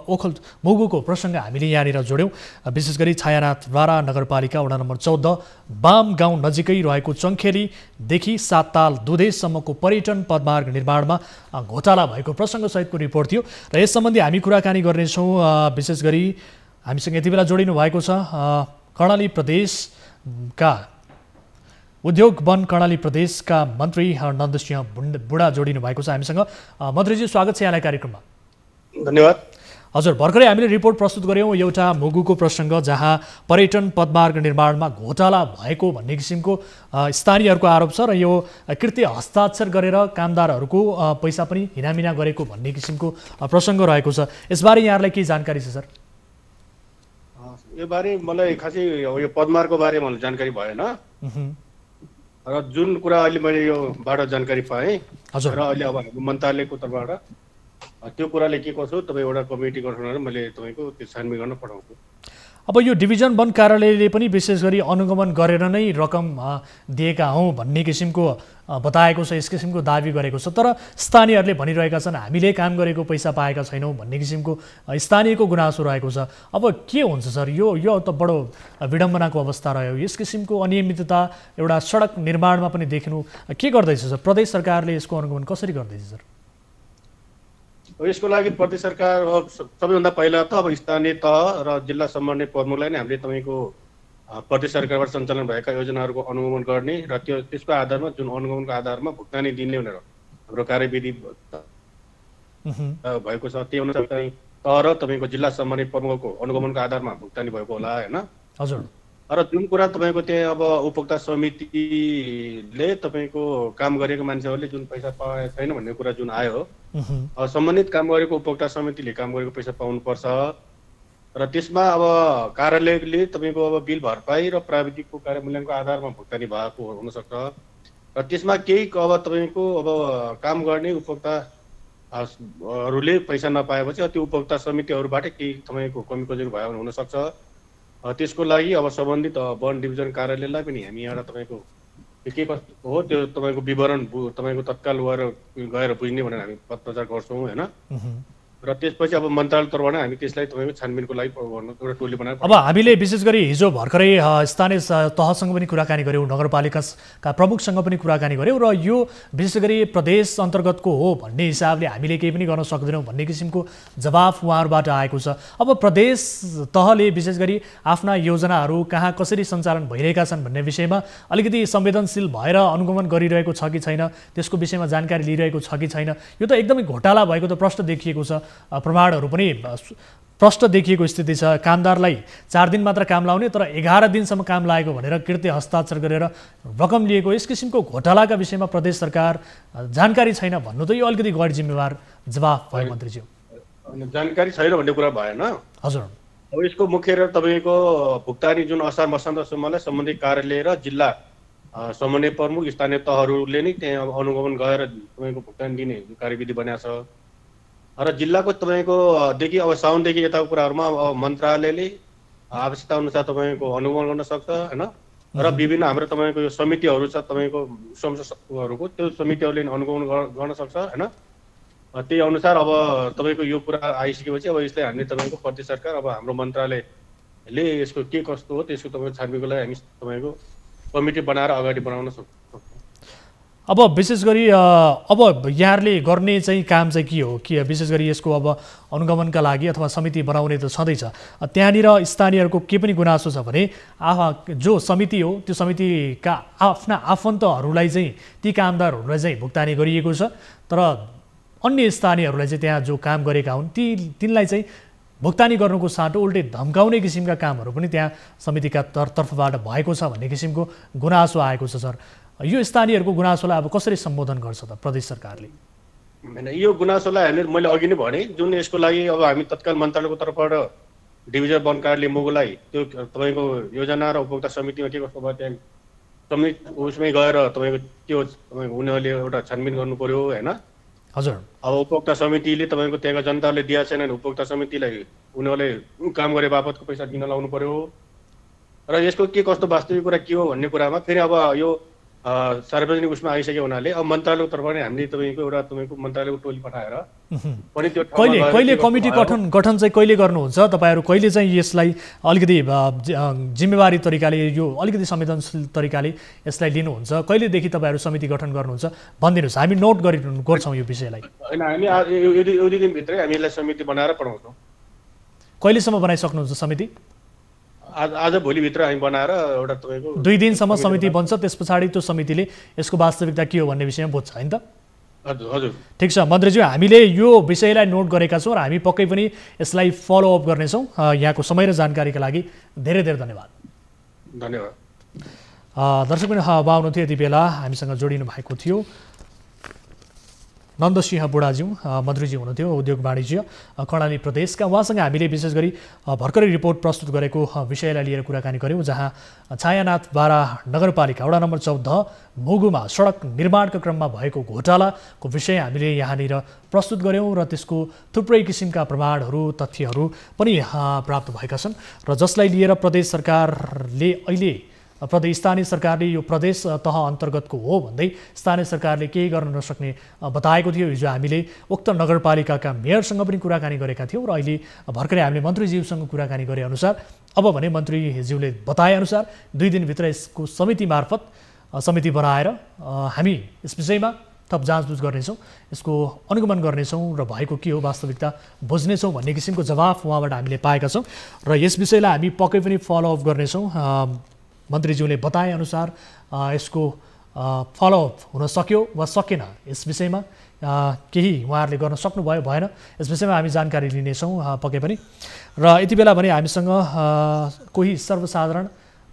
ओखल मुगुको प्रसङ्ग हामीले यहाँनिर जोड्यौँ। विशेष गरी छायानाथद्वारा नगरपालिका वडा नम्बर 14 बाम गाउँ नजिकै रहेको चङ्खेरीदेखि सातताल दुधेसम्मको पर्यटन पदमार्ग निर्माणमा घोटाला भएको प्रसङ्गसहितको रिपोर्ट थियो र यस सम्बन्धी हामी कुराकानी गर्नेछौँ। विशेष गरी हामीसँग यति बेला जोडिनु भएको छ कर्णाली प्रदेशका उद्योग वन कर्णाली प्रदेशका मन्त्री नन्दसिंह बुढा जोडिनु भएको छ हामीसँग। मन्त्रीजी स्वागत छ यहाँलाई कार्यक्रममा। धन्यवाद। हजुर, भर्खरै हामीले रिपोर्ट प्रस्तुत गऱ्यौँ एउटा मुगुको प्रसङ्ग जहाँ पर्यटन पदमार्ग निर्माणमा घोटाला भएको भन्ने किसिमको स्थानीयहरूको आरोप छ र यो कृत्य हस्ताक्षर गरेर कामदारहरूको पैसा पनि हिनामिना गरेको भन्ने किसिमको प्रसङ्ग रहेको छ। यसबारे यहाँहरूलाई के जानकारी छ सर? यो बारे मलाई खासै यो पदमार्गको बारेमा मलाई जानकारी भएन र जुन कुरा अहिले मैले योबाट जानकारी पाएँ र अहिले अब हाम्रो मन्त्रालयको तर्फबाट त्यो कुराले के कसो तपाईँ एउटा कमिटी गठन गरेर मैले तपाईँको त्यो छानबिन गर्न पठाउँछु। अब यो डिभिजन वन कार्यालयले पनि विशेष गरी अनुगमन गरेर नै रकम दिएका हौँ भन्ने किसिमको बताएको छ, यस किसिमको दाबी गरेको छ। तर स्थानीयहरूले भनिरहेका छन् हामीले काम गरेको पैसा पाएका छैनौँ भन्ने किसिमको स्थानीयको गुनासो रहेको छ। अब के हुन्छ सर, यो त बडो विडम्बनाको अवस्था रह्यो। यस किसिमको अनियमितता एउटा सडक निर्माणमा पनि देखिनु के गर्दैछ सर? प्रदेश सरकारले यसको अनुगमन कसरी गर्दैछ सर? यसको लागि प्रदेश सरकार सबैभन्दा पहिला त अब स्थानीय तह र जिल्ला समन्वय प्रमुखलाई नै हामीले तपाईँको प्रदेश सरकारबाट सञ्चालन भएका योजनाहरूको अनुगमन गर्ने र त्यसको आधारमा जुन अनुगमनको आधारमा भुक्तानी दिने भनेर हाम्रो कार्यविधि भएको छ। त्यही अनुसार तह र तपाईँको जिल्ला समन्वय प्रमुखको अनुगमनको आधारमा भुक्तानी भएको होला होइन। हजुर। र जुन कुरा तपाईँको त्यहाँ अब उपभोक्ता समितिले तपाईँको काम गरेको मान्छेहरूले जुन पैसा पाएको छैन भन्ने कुरा जुन आयो, सम्बन्धित काम गरेको उपभोक्ता समितिले काम गरेको पैसा पाउनुपर्छ र त्यसमा अब कार्यालयले तपाईँको अब बिल भरपाई र प्राविधिकको कार्यान्वयनको आधारमा भुक्तानी भएको हुनसक्छ र त्यसमा केही अब तपाईँको अब काम गर्ने उपभोक्ताहरूले पैसा नपाएपछि त्यो उपभोक्ता समितिहरूबाट केही तपाईँको कमी कमजोरी भयो भने हुनसक्छ। त्यसको लागि अब सम्बन्धित वन डिभिजन कार्यालयलाई पनि हामी एउटा तपाईँको के कस्तो हो त्यो तपाईँको विवरण तपाईँको तत्काल गएर बुझ्ने भनेर हामी पत्रचार गर्छौँ होइन। र त्यसपछि अब मन्त्रालय तर्फबाट हामी त्यसलाई तपाईँको छानबिनको लागि एउटा टोली बनाएर अब हामीले विशेष गरी हिजो भर्खरै स्थानीय तहसँग पनि कुराकानी गऱ्यौँ, नगरपालिकाका प्रमुखसँग पनि कुराकानी गऱ्यौँ र यो विशेष गरी प्रदेश अन्तर्गतको हो भन्ने हिसाबले हामीले केही पनि गर्न सक्दैनौँ भन्ने किसिमको जवाफ उहाँहरूबाट आएको छ। अब प्रदेश तहले विशेष गरी आफ्ना योजनाहरू कहाँ कसरी सञ्चालन भइरहेका छन् भन्ने विषयमा अलिकति संवेदनशील भएर अनुगमन गरिरहेको छ कि छैन, त्यसको विषयमा जानकारी लिइरहेको छ कि छैन, यो त एकदमै घोटाला भएको त प्रश्न देखिएको छ। प्रमाणहरू पनि प्रष्ट देखिएको स्थिति छ। कामदारलाई 4 दिन मात्र काम लाउने तर 11 दिनसम्म काम लागेको भनेर कृत्य हस्ताक्षर गरेर रकम लिएको, यस किसिमको घोटालाका विषयमा प्रदेश सरकार जानकारी छैन भन्नु त यो अलिकति गैर जिम्मेवार जवाफ भयो मन्त्रीज्यू। जानकारी छैन भन्ने कुरा भएन। हजुर। अब यसको मुख्य तपाईँको भुक्तानी जुन असार मसान्तसम्मलाई सम्बन्धित कार्यालय र जिल्ला समन्वय प्रमुख स्थानीय तहहरूले नै त्यहाँ अनुगमन गरेर तपाईँको भुक्तानी दिने कार्यविधि बनाएको छ र जिल्लाको तपाईँको देखि अब साउनदेखि यताको कुराहरूमा अब मन्त्रालयले आवश्यकता अनुसार तपाईँको अनुगमन गर्न सक्छ होइन। र विभिन्न हाम्रो तपाईँको यो समितिहरू छ तपाईँको संस्थाहरूको, त्यो समितिहरूले अनुगमन गर्न सक्छ होइन। त्यही अनुसार अब तपाईँको यो कुरा आइसकेपछि अब यसलाई हामीले तपाईँको प्रदेश सरकार अब हाम्रो मन्त्रालयले यसको के कस्तो हो त्यसको तपाईँको छानबिनको लागि हामी तपाईँको कमिटी बनाएर अगाडि बढाउन सक्छौँ। अब विशेष गरी अब यहाँहरूले गर्ने चाहिँ काम चाहिँ के हो कि विशेष गरी यसको अब अनुगमनका लागि अथवा समिति बनाउने त छँदैछ, त्यहाँनिर स्थानीयहरूको के पनि गुनासो छ भने जो समिति हो त्यो समितिका आफ्ना आफन्तहरूलाई चाहिँ ती कामदारहरूलाई चाहिँ भुक्तानी गरिएको छ तर अन्य स्थानीयहरूलाई चाहिँ त्यहाँ जो काम गरेका हुन् तिनलाई चाहिँ भुक्तानी गर्नुको साटो उल्टै धम्काउने किसिमका कामहरू पनि त्यहाँ समितिका तर्फबाट भएको छ भन्ने किसिमको गुनासो आएको छ सर। यो स्थानीयहरूको गुनासोलाई अब कसरी सम्बोधन गर्छ त प्रदेश सरकारले? होइन, यो गुनासोलाई हामीले मैले अघि नै भने जुन यसको लागि अब हामी तत्काल मन्त्रालयको तर्फबाट डिभिजन वन कार्यालय मुगुलाई त्यो तपाईँको योजना र उपभोक्ता समितिमा के कस्तो भयो त्यहाँ समिति उसमै गएर तपाईँको त्यो तपाईँको उनीहरूले एउटा छानबिन गर्नु पर्यो होइन। हजुर। अब उपभोक्ता समितिले तपाईँको त्यहाँको जनताले दिएको छैन भने उपभोक्ता समितिलाई उनीहरूले काम गरे बापतको पैसा दिन लाउनु पर्यो र यसको के कस्तो वास्तविक कुरा के हो भन्ने कुरामा फेरि अब यो सार्वजनिक उसमा आइसक्यो हुनाले अब मन्त्रालयको तर्फबाट हामीले तपाईँको मन्त्रालयको टोली पठाएर पनि त्यो कहिले कमिटी गठन चाहिँ कहिले गर्नुहुन्छ तपाईहरु कहिले चाहिँ यसलाई अलिकति जिम्मेवारी तरिकाले यो अलिकति संवेदनशील तरिकाले यसलाई लिनुहुन्छ कहिलेदेखि तपाईहरु समिति गठन गर्नुहुन्छ भनिदिनुस् हामी नोट गर्छौं यो विषयलाई हैन हामी यो दुई दिन भित्रै हामी यसलाई समिति बनाएर पठाउँछौं कहिलेसम्म बनाइसक्नुहुन्छ समिति आज भोलि भित्र हामी बनाएर एउटा तपाईको 2 दिनसम्म समिति बन्छ त्यसपछि त्यो समितिले यसको वास्तविकता के हो भन्ने विषयमा बुझ्छ हैन त हजुर ठीक छ मन्त्रीज्यू हामीले यो विषयलाई नोट गरेका छौं र हामी पक्कै पनि यसलाई फलो अप गर्ने छौं यहाँको समय र जानकारीका लागि धेरै धेरै धन्यवाद दर्शकबिन हुनुहुन्थ्यो यति बेला हामीसँग जोडिनु भएको थियो नन्दसिंह बुढाज्यू मन्त्रीजी हुनुहुन्थ्यो उद्योग वाणिज्य कर्णाली प्रदेशका उहाँसँग हामीले विशेष गरी भर्खरै रिपोर्ट प्रस्तुत गरेको विषयलाई लिएर कुराकानी गर्यौं जहाँ छायानाथ बारा नगरपालिका वडा नम्बर 14 मुगुमा सडक निर्माणका क्रममा भएको घोटालाको विषय हामीले यहाँनिर प्रस्तुत गर्यौं र त्यसको थुप्रै किसिमका प्रमाणहरू तथ्यहरू पनि प्राप्त भएका छन् र जसलाई लिएर प्रदेश सरकारले अहिले स्थानीय सरकारले यो प्रदेश तह अन्तर्गतको हो भन्दै स्थानीय सरकारले केही गर्न नसक्ने बताएको थियो हिजो हामीले उक्त नगरपालिकाका मेयरसँग पनि कुराकानी गरेका थियौं र अहिले भर्खरै हामीले मन्त्रीज्यूसँग कुराकानी गरे अनुसार अब भने मन्त्रीज्यूले बताए अनुसार 2 दिनभित्र यसको समिति बनाएर हामी यस विषयमा थप जाँचबुझ गर्नेछौं यसको अनुगमन गर्नेछौं र भएको के हो वास्तविकता बुझ्नेछौं भन्ने किसिमको जवाफ उहाँबाट हामीले पाएका छौं र यस विषयलाई हामी पक्कै पनि फलो अप गर्नेछौं मन्त्रीज्यूले बताए अनुसार यसको फलोअप हुन सक्यो वा सकेन यस विषयमा केही उहाँहरूले गर्न सक्नुभयो भएन यस विषयमा हामी जानकारी लिनेछौँ पक्कै पनि र यति बेला भने हामीसँग कोही सर्वसाधारण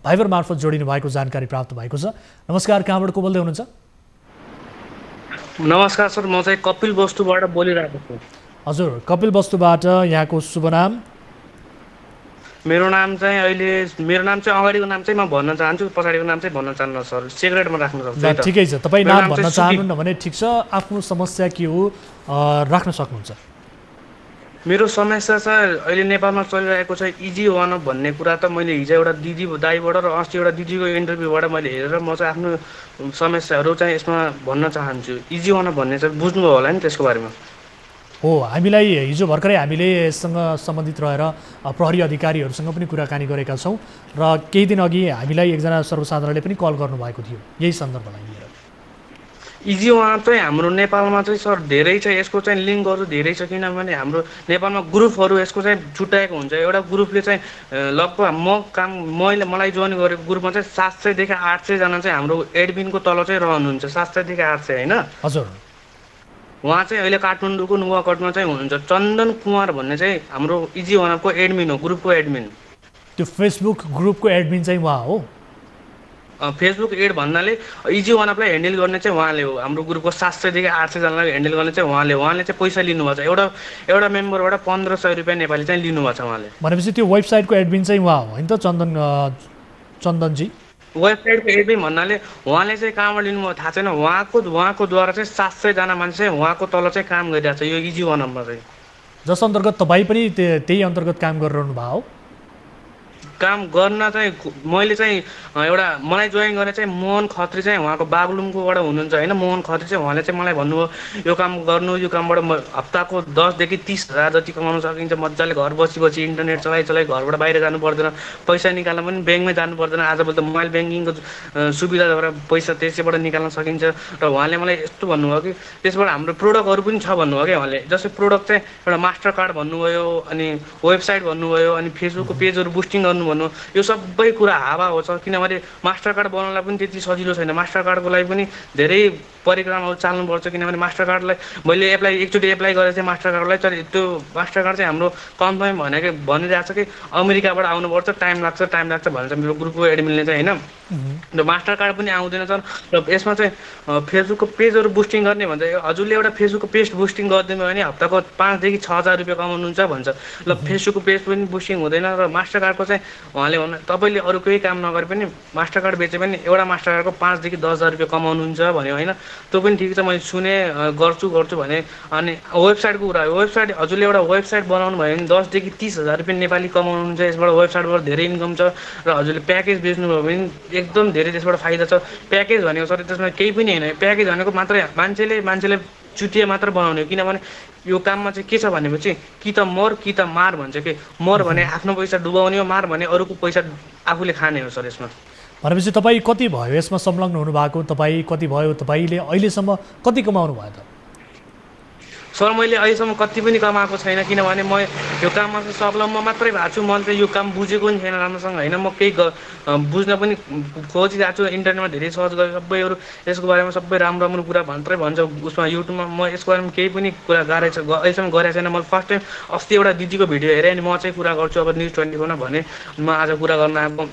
भाइबर मार्फत जोडिनु भएको जानकारी प्राप्त भएको छ नमस्कार कहाँबाट को बोल्दै हुनुहुन्छ नमस्कार सर म चाहिँ कपिल वस्तुबाट बोलिरहेको छु हजुर कपिल वस्तुबाट यहाँको शुभ नाम मेरो नाम चाहिँ अगाडिको नाम चाहिँ म भन्न चाहन्छु पछाडिको नाम चाहिँ भन्न चाहन्न सर सिक्रेटमा राख्न सक्छु ठिकै छ तपाई नाम भन्न चाहनुहुन्न भने ठीक छ आफ्नो समस्या के हो राख्न सक्नुहुन्छ मेरो समस्या चाहिँ अहिले नेपालमा चलिरहेको छ इजी वान अफ भन्ने कुरा त मैले हिजो एउटा दिदी दाइबाट र अस्ति एउटा दिदीको इन्टरभ्यूबाट मैले हेरेर म चाहिँ आफ्नो समस्याहरू चाहिँ यसमा भन्न चाहन्छु इजी वान अफ भन्ने चाहिँ बुझ्नुभयो होला नि त्यसको बारेमा हो हामीलाई हिजो भर्खरै हामीले यससँग सम्बन्धित रहेर प्रहरी अधिकारीहरूसँग पनि कुराकानी गरेका छौं र केही दिन अघि हामीलाई एकजना सर्वसाधारणले पनि कल गर्नुभएको थियो यही सन्दर्भलाई लिएर इजी वान चाहिँ हाम्रो नेपालमा चाहिँ सर धेरै छ यसको चाहिँ लिङ्कहरू धेरै छ किनभने हाम्रो नेपालमा ग्रुपहरू यसको चाहिँ छुट्याएको हुन्छ एउटा ग्रुपले चाहिँ लगभग मलाई जोइन गरेको ग्रुपमा चाहिँ 700 देखि 800 जना चाहिँ हाम्रो एडमिनको तल चाहिँ रहनुहुन्छ 700 देखि 800 हैन हजुर उहाँ चाहिँ अहिले काठमाडौँको नुवाकोटमा चाहिँ हुनुहुन्छ चन्दन कुमार भन्ने चाहिँ हाम्रो इजी वानअपको एडमिन हो ग्रुपको एडमिन त्यो फेसबुक ग्रुपको एडमिन चाहिँ उहाँ हो फेसबुक एड भन्नाले इजी वानअपलाई ह्यान्डल गर्ने चाहिँ उहाँले हो हाम्रो ग्रुपको 700 देखि 800 जनालाई ह्यान्डल गर्ने चाहिँ उहाँले चाहिँ पैसा लिनुभएको छ एउटा मेम्बरबाट 1500 रुपैयाँ नेपाली चाहिँ लिनुभएको छ उहाँले भनेपछि त्यो वेबसाइटको एडमिन चाहिँ उहाँ हो हैन त चन्दनजी वेबसाइटको एडमिन भन्नाले उहाँले चाहिँ कहाँबाट लिनुभयो थाहा छैन उहाँको द्वारा चाहिँ 700 जना मान्छे चाहिँ उहाँको तल चाहिँ काम गरिरहेको छ यो इजी वानअपमा चाहिँ जस अन्तर्गत तपाईँ पनि त्यही अन्तर्गत काम गरिरहनु भएको हो काम गर्न चाहिँ मैले चाहिँ एउटा मलाई जोइन गर्ने चाहिँ मोहन खत्री चाहिँ उहाँको बागलुङकोबाट हुनुहुन्छ हैन मोहन खत्री चाहिँ उहाँले चाहिँ मलाई भन्नुभयो यो काम गर्नु यो कामबाट हप्ताको 10 देखि 30 हजार जति कमाउन सकिन्छ मजाले घर बसी इन्टरनेट चलाइ घरबाट बाहिर जानु पर्दैन पैसा निकाल्न पनि ब्याङ्कमै जानु पर्दैन आजभोलि त मोबाइल ब्याङ्किङको सुविधाद्वारा पैसा त्यसैबाट निकाल्न सकिन्छ र उहाँले मलाई यस्तो भन्नुभयो कि त्यसबाट हाम्रो प्रोडक्टहरू पनि छ भन्नुभयो कि उहाँले जस्तै प्रोडक्ट चाहिँ एउटा मास्टर कार्ड भन्नुभयो अनि वेबसाइट भन्नुभयो अनि फेसबुकको पेजहरू बुस्टिङ गर्नु भन्नु यो सबै कुरा हावा हो छ किनभने मास्टर कार्ड बनाउनलाई पनि त्यति सजिलो छैन मास्टर कार्डको लागि पनि धेरै परिक्रमहरू चाल्नुपर्छ किनभने मास्टर कार्डलाई मैले एकचोटि एप्लाई गरेको थिएँ मास्टर कार्डलाई तर त्यो मास्टर कार्ड चाहिँ हाम्रो कम्पनी भनिरहेको छ कि अमेरिकाबाट आउनुपर्छ टाइम लाग्छ भनेर मेरो ग्रुपको एडमिनले चाहिँ हैन र मास्टर कार्ड पनि आउँदैन छ र यसमा चाहिँ फेसबुकको पेजहरू बुस्टिङ गर्ने भन्छ हजुरले एउटा फेसबुकको पेज बुस्टिङ गरिदिनु भने हप्ताको 5 देखि 6000 रुपैयाँ कमाउनुहुन्छ भन्छ ल फेसबुकको पेज पनि बुस्टिङ हुँदैन र मास्टर कार्डको चाहिँ उहाँले भन्नु तपाईले अरु केही काम नगरे पनि मास्टर कार्ड बेचे पनि एउटा मास्टर कार्डको 5 देखि 10000 रुपैयाँ कमाउनुहुन्छ भन्यो हैन त्यो पनि ठिक छ, मैले सुने गर्छु भने। अनि वेबसाइटको कुरा हो, वेबसाइट हजुरले एउटा वेबसाइट बनाउनु भयो भने 10 देखि 30 हजार रुपियाँ नेपाली कमाउनुहुन्छ यसबाट। वेबसाइटबाट धेरै इन्कम छ र हजुरले प्याकेज बेच्नुभयो भने एकदम धेरै त्यसबाट फाइदा छ। प्याकेज भनेको सर त्यसमा केही पनि होइन, प्याकेज भनेको मात्रै मान्छेले चुटिया मात्र बनाउने हो। किनभने यो काममा चाहिँ के छ भनेपछि कि त मर कि त मार भन्छ कि। मर भने आफ्नो पैसा डुबाउने हो, मार भने अरूको पैसा आफूले खाने हो सर यसमा। भनेपछि तपाईँ कति भयो यसमा संलग्न हुनुभएको? तपाईँ कति भयो? तपाईँले अहिलेसम्म कति कमाउनु भयो त? सर मैले अहिलेसम्म कति पनि कमाएको छैन, किनभने म यो काममा चाहिँ संलग्न मात्रै भएको छु। मैले चाहिँ यो काम बुझेको पनि छैन राम्रोसँग होइन। म केही बुझ्न पनि खोजिरहेको छु, इन्टरनेटमा धेरै सर्च गरेर सबैहरू यसको बारेमा सबै राम्रो कुरा मात्रै भन्छ उसमा युट्युबमा। म यसको बारेमा केही पनि कुरा अहिलेसम्म गरेको छैन। मैले फर्स्ट टाइम अस्ति एउटा दिदीको भिडियो हेरेँ अनि म चाहिँ कुरा गर्छु अब न्युज 24 मा भने म आज कुरा गर्न आएको।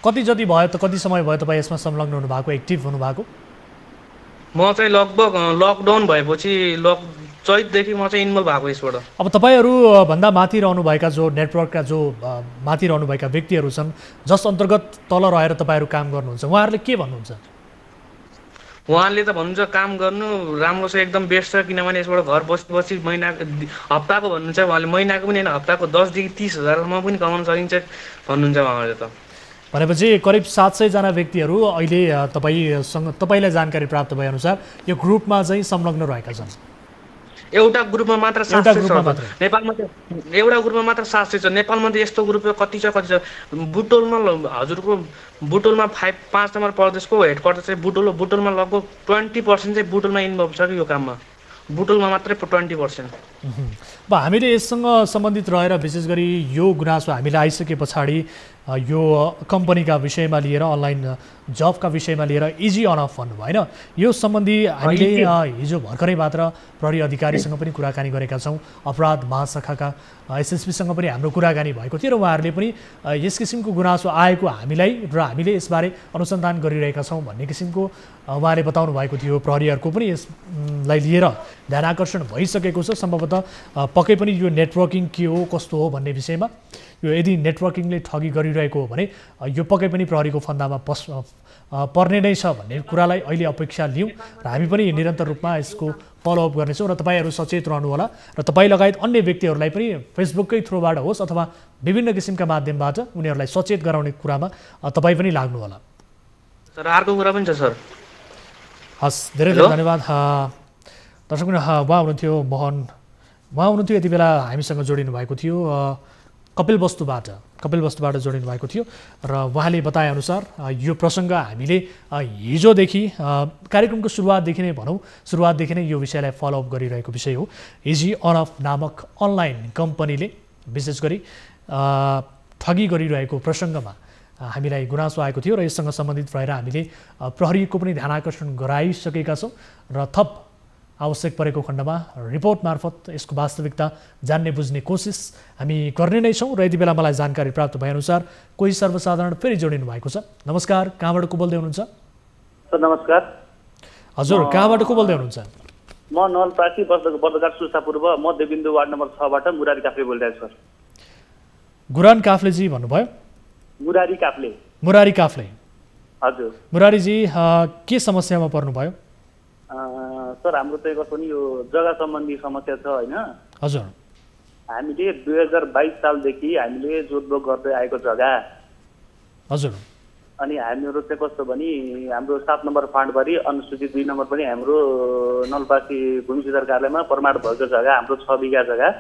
कति जति भयो त, कति समय भयो तपाईँ यसमा संलग्न हुनुभएको, एक्टिभ हुनुभएको? म चाहिँ लगभग लकडाउन भएपछि चैतदेखि म चाहिँ इन्भल्भ भएको यसबाट। अब तपाईँहरू भन्दा माथि रहनुभएका जो नेटवर्कका जो माथि रहनुभएका व्यक्तिहरू छन् जस अन्तर्गत तल रहेर तपाईँहरू काम गर्नुहुन्छ, उहाँहरूले के भन्नुहुन्छ? उहाँले त भन्नुहुन्छ काम गर्नु राम्रो छ, एकदम बेस्ट छ। किनभने यसबाट घर बसी महिना हप्ताको भन्नुहुन्छ उहाँले, महिनाको पनि होइन हप्ताको 10 देखि 30 हजारसम्म पनि कमाउन सकिन्छ भन्नुहुन्छ उहाँले त। भनेपछि करिब 700 जना व्यक्तिहरू अहिले तपाईँलाई जानकारी प्राप्त भएअनुसार यो ग्रुपमा चाहिँ संलग्न रहेका छन्। एउटा ग्रुपमा मात्र 700 छ नेपालमा, एउटा ग्रुपमा मात्र 700 छ। नेपालमा त यस्तो ग्रुप कति छ बुटोलमा हजुरको बुटोलमा 5 नम्बर प्रदेशको हेडक्वार्टर चाहिँ बुटोलमा लगभग 20% चाहिँ बुटोलमा इन्भल्भ छ कि यो काममा, बुटोलमा मात्रै 20%। अब हामीले यससँग सम्बन्धित रहेर विशेष गरी यो गुनासो हामीलाई आइसके पछाडि यो कम्पनीका विषयमा लिएर अनलाइन जबका विषयमा लिएर इजी अन अफ भन्नुभयो होइन, यो सम्बन्धी हामीले हिजो भर्खरै मात्र प्रहरी अधिकारीसँग पनि कुराकानी गरेका छौँ। अपराध महाशाखाका एसएसपीसँग पनि हाम्रो कुराकानी भएको थियो र उहाँहरूले पनि यस किसिमको गुनासो आएको हामीले यसबारे अनुसन्धान गरिरहेका छौँ भन्ने किसिमको उहाँले बताउनु भएको थियो। प्रहरीहरूको पनि यसलाई लिएर ध्यान आकर्षण भइसकेको छ। सम्भवतः पक्कै पनि यो नेटवर्किङ के हो कस्तो हो भन्ने विषयमा यो यदि नेटवर्किङले ठगी गरिरहेको हो भने यो पक्कै पनि प्रहरीको फन्दामा पर्ने नै छ भन्ने कुरालाई अहिले अपेक्षा लियौँ र हामी पनि निरन्तर रूपमा यसको फलोअप गर्नेछौँ र तपाईँहरू सचेत रहनुहोला र तपाईँ लगायत अन्य व्यक्तिहरूलाई पनि फेसबुककै थ्रुबाट होस् अथवा विभिन्न किसिमका माध्यमबाट उनीहरूलाई सचेत गराउने कुरामा तपाईँ पनि लाग्नुहोला। सर अर्को कुरा पनि छ सर। हस्, धेरै धेरै धन्यवाद। दर्शक उहाँ हुनुहुन्थ्यो यति बेला हामीसँग जोडिनु भएको थियो कपिलवस्तुबाट जोडिनु भएको थियो र उहाँले बताएअनुसार यो प्रसङ्ग हामीले हिजोदेखि कार्यक्रमको सुरुवातदेखि नै यो विषयलाई फलोअप गरिरहेको विषय हो। इजी अन अफ नामक अनलाइन कम्पनीले विशेष गरी ठगी गरिरहेको प्रसङ्गमा हामीलाई गुनासो आएको थियो र यससँग सम्बन्धित रहेर हामीले प्रहरीको पनि ध्यान आकर्षण गराइसकेका छौँ र थप आवश्यक परेको खण्डमा रिपोर्ट मार्फत यसको वास्तविकता जान्ने बुझ्ने कोसिस हामी गर्ने नै छौँ। र यति बेला मलाई जानकारी प्राप्त भएअनुसार कोही सर्वसाधारण फेरि जोडिनु भएको छ। नमस्कार, कहाँबाट को बोल्दै हुनुहुन्छ? सर नमस्कार। हजुर, कहाँबाट को बोल्दै हुनुहुन्छ? म नलप्रासी बर्दघाट सुर्सा पूर्व मध्यबिन्दु वार्ड नम्बर 6 बाट मुरारी काफ्ले बोलिरहेको छु सर। गुरान काफ्लेजी भन्नुभयो? मुरारी काफ्ले। हजुर। मुरारीजी के समस्यामा पर्नुभयो? सर हाम्रो चाहिँ कस्तो नि यो जग्गा सम्बन्धी समस्या छ होइन। हजुर। हामीले 2022 सालदेखि हामीले जोतबोक गर्दै आएको जग्गा। हजुर। अनि हामीहरू चाहिँ कस्तो भने हाम्रो 7 नम्बर फाँडबारी अनुसूचित 2 नम्बर पनि हाम्रो नलप्रासी भूमि सुधार कार्यालयमा प्रमाण भएको जग्गा हाम्रो 6 बिघा जग्गा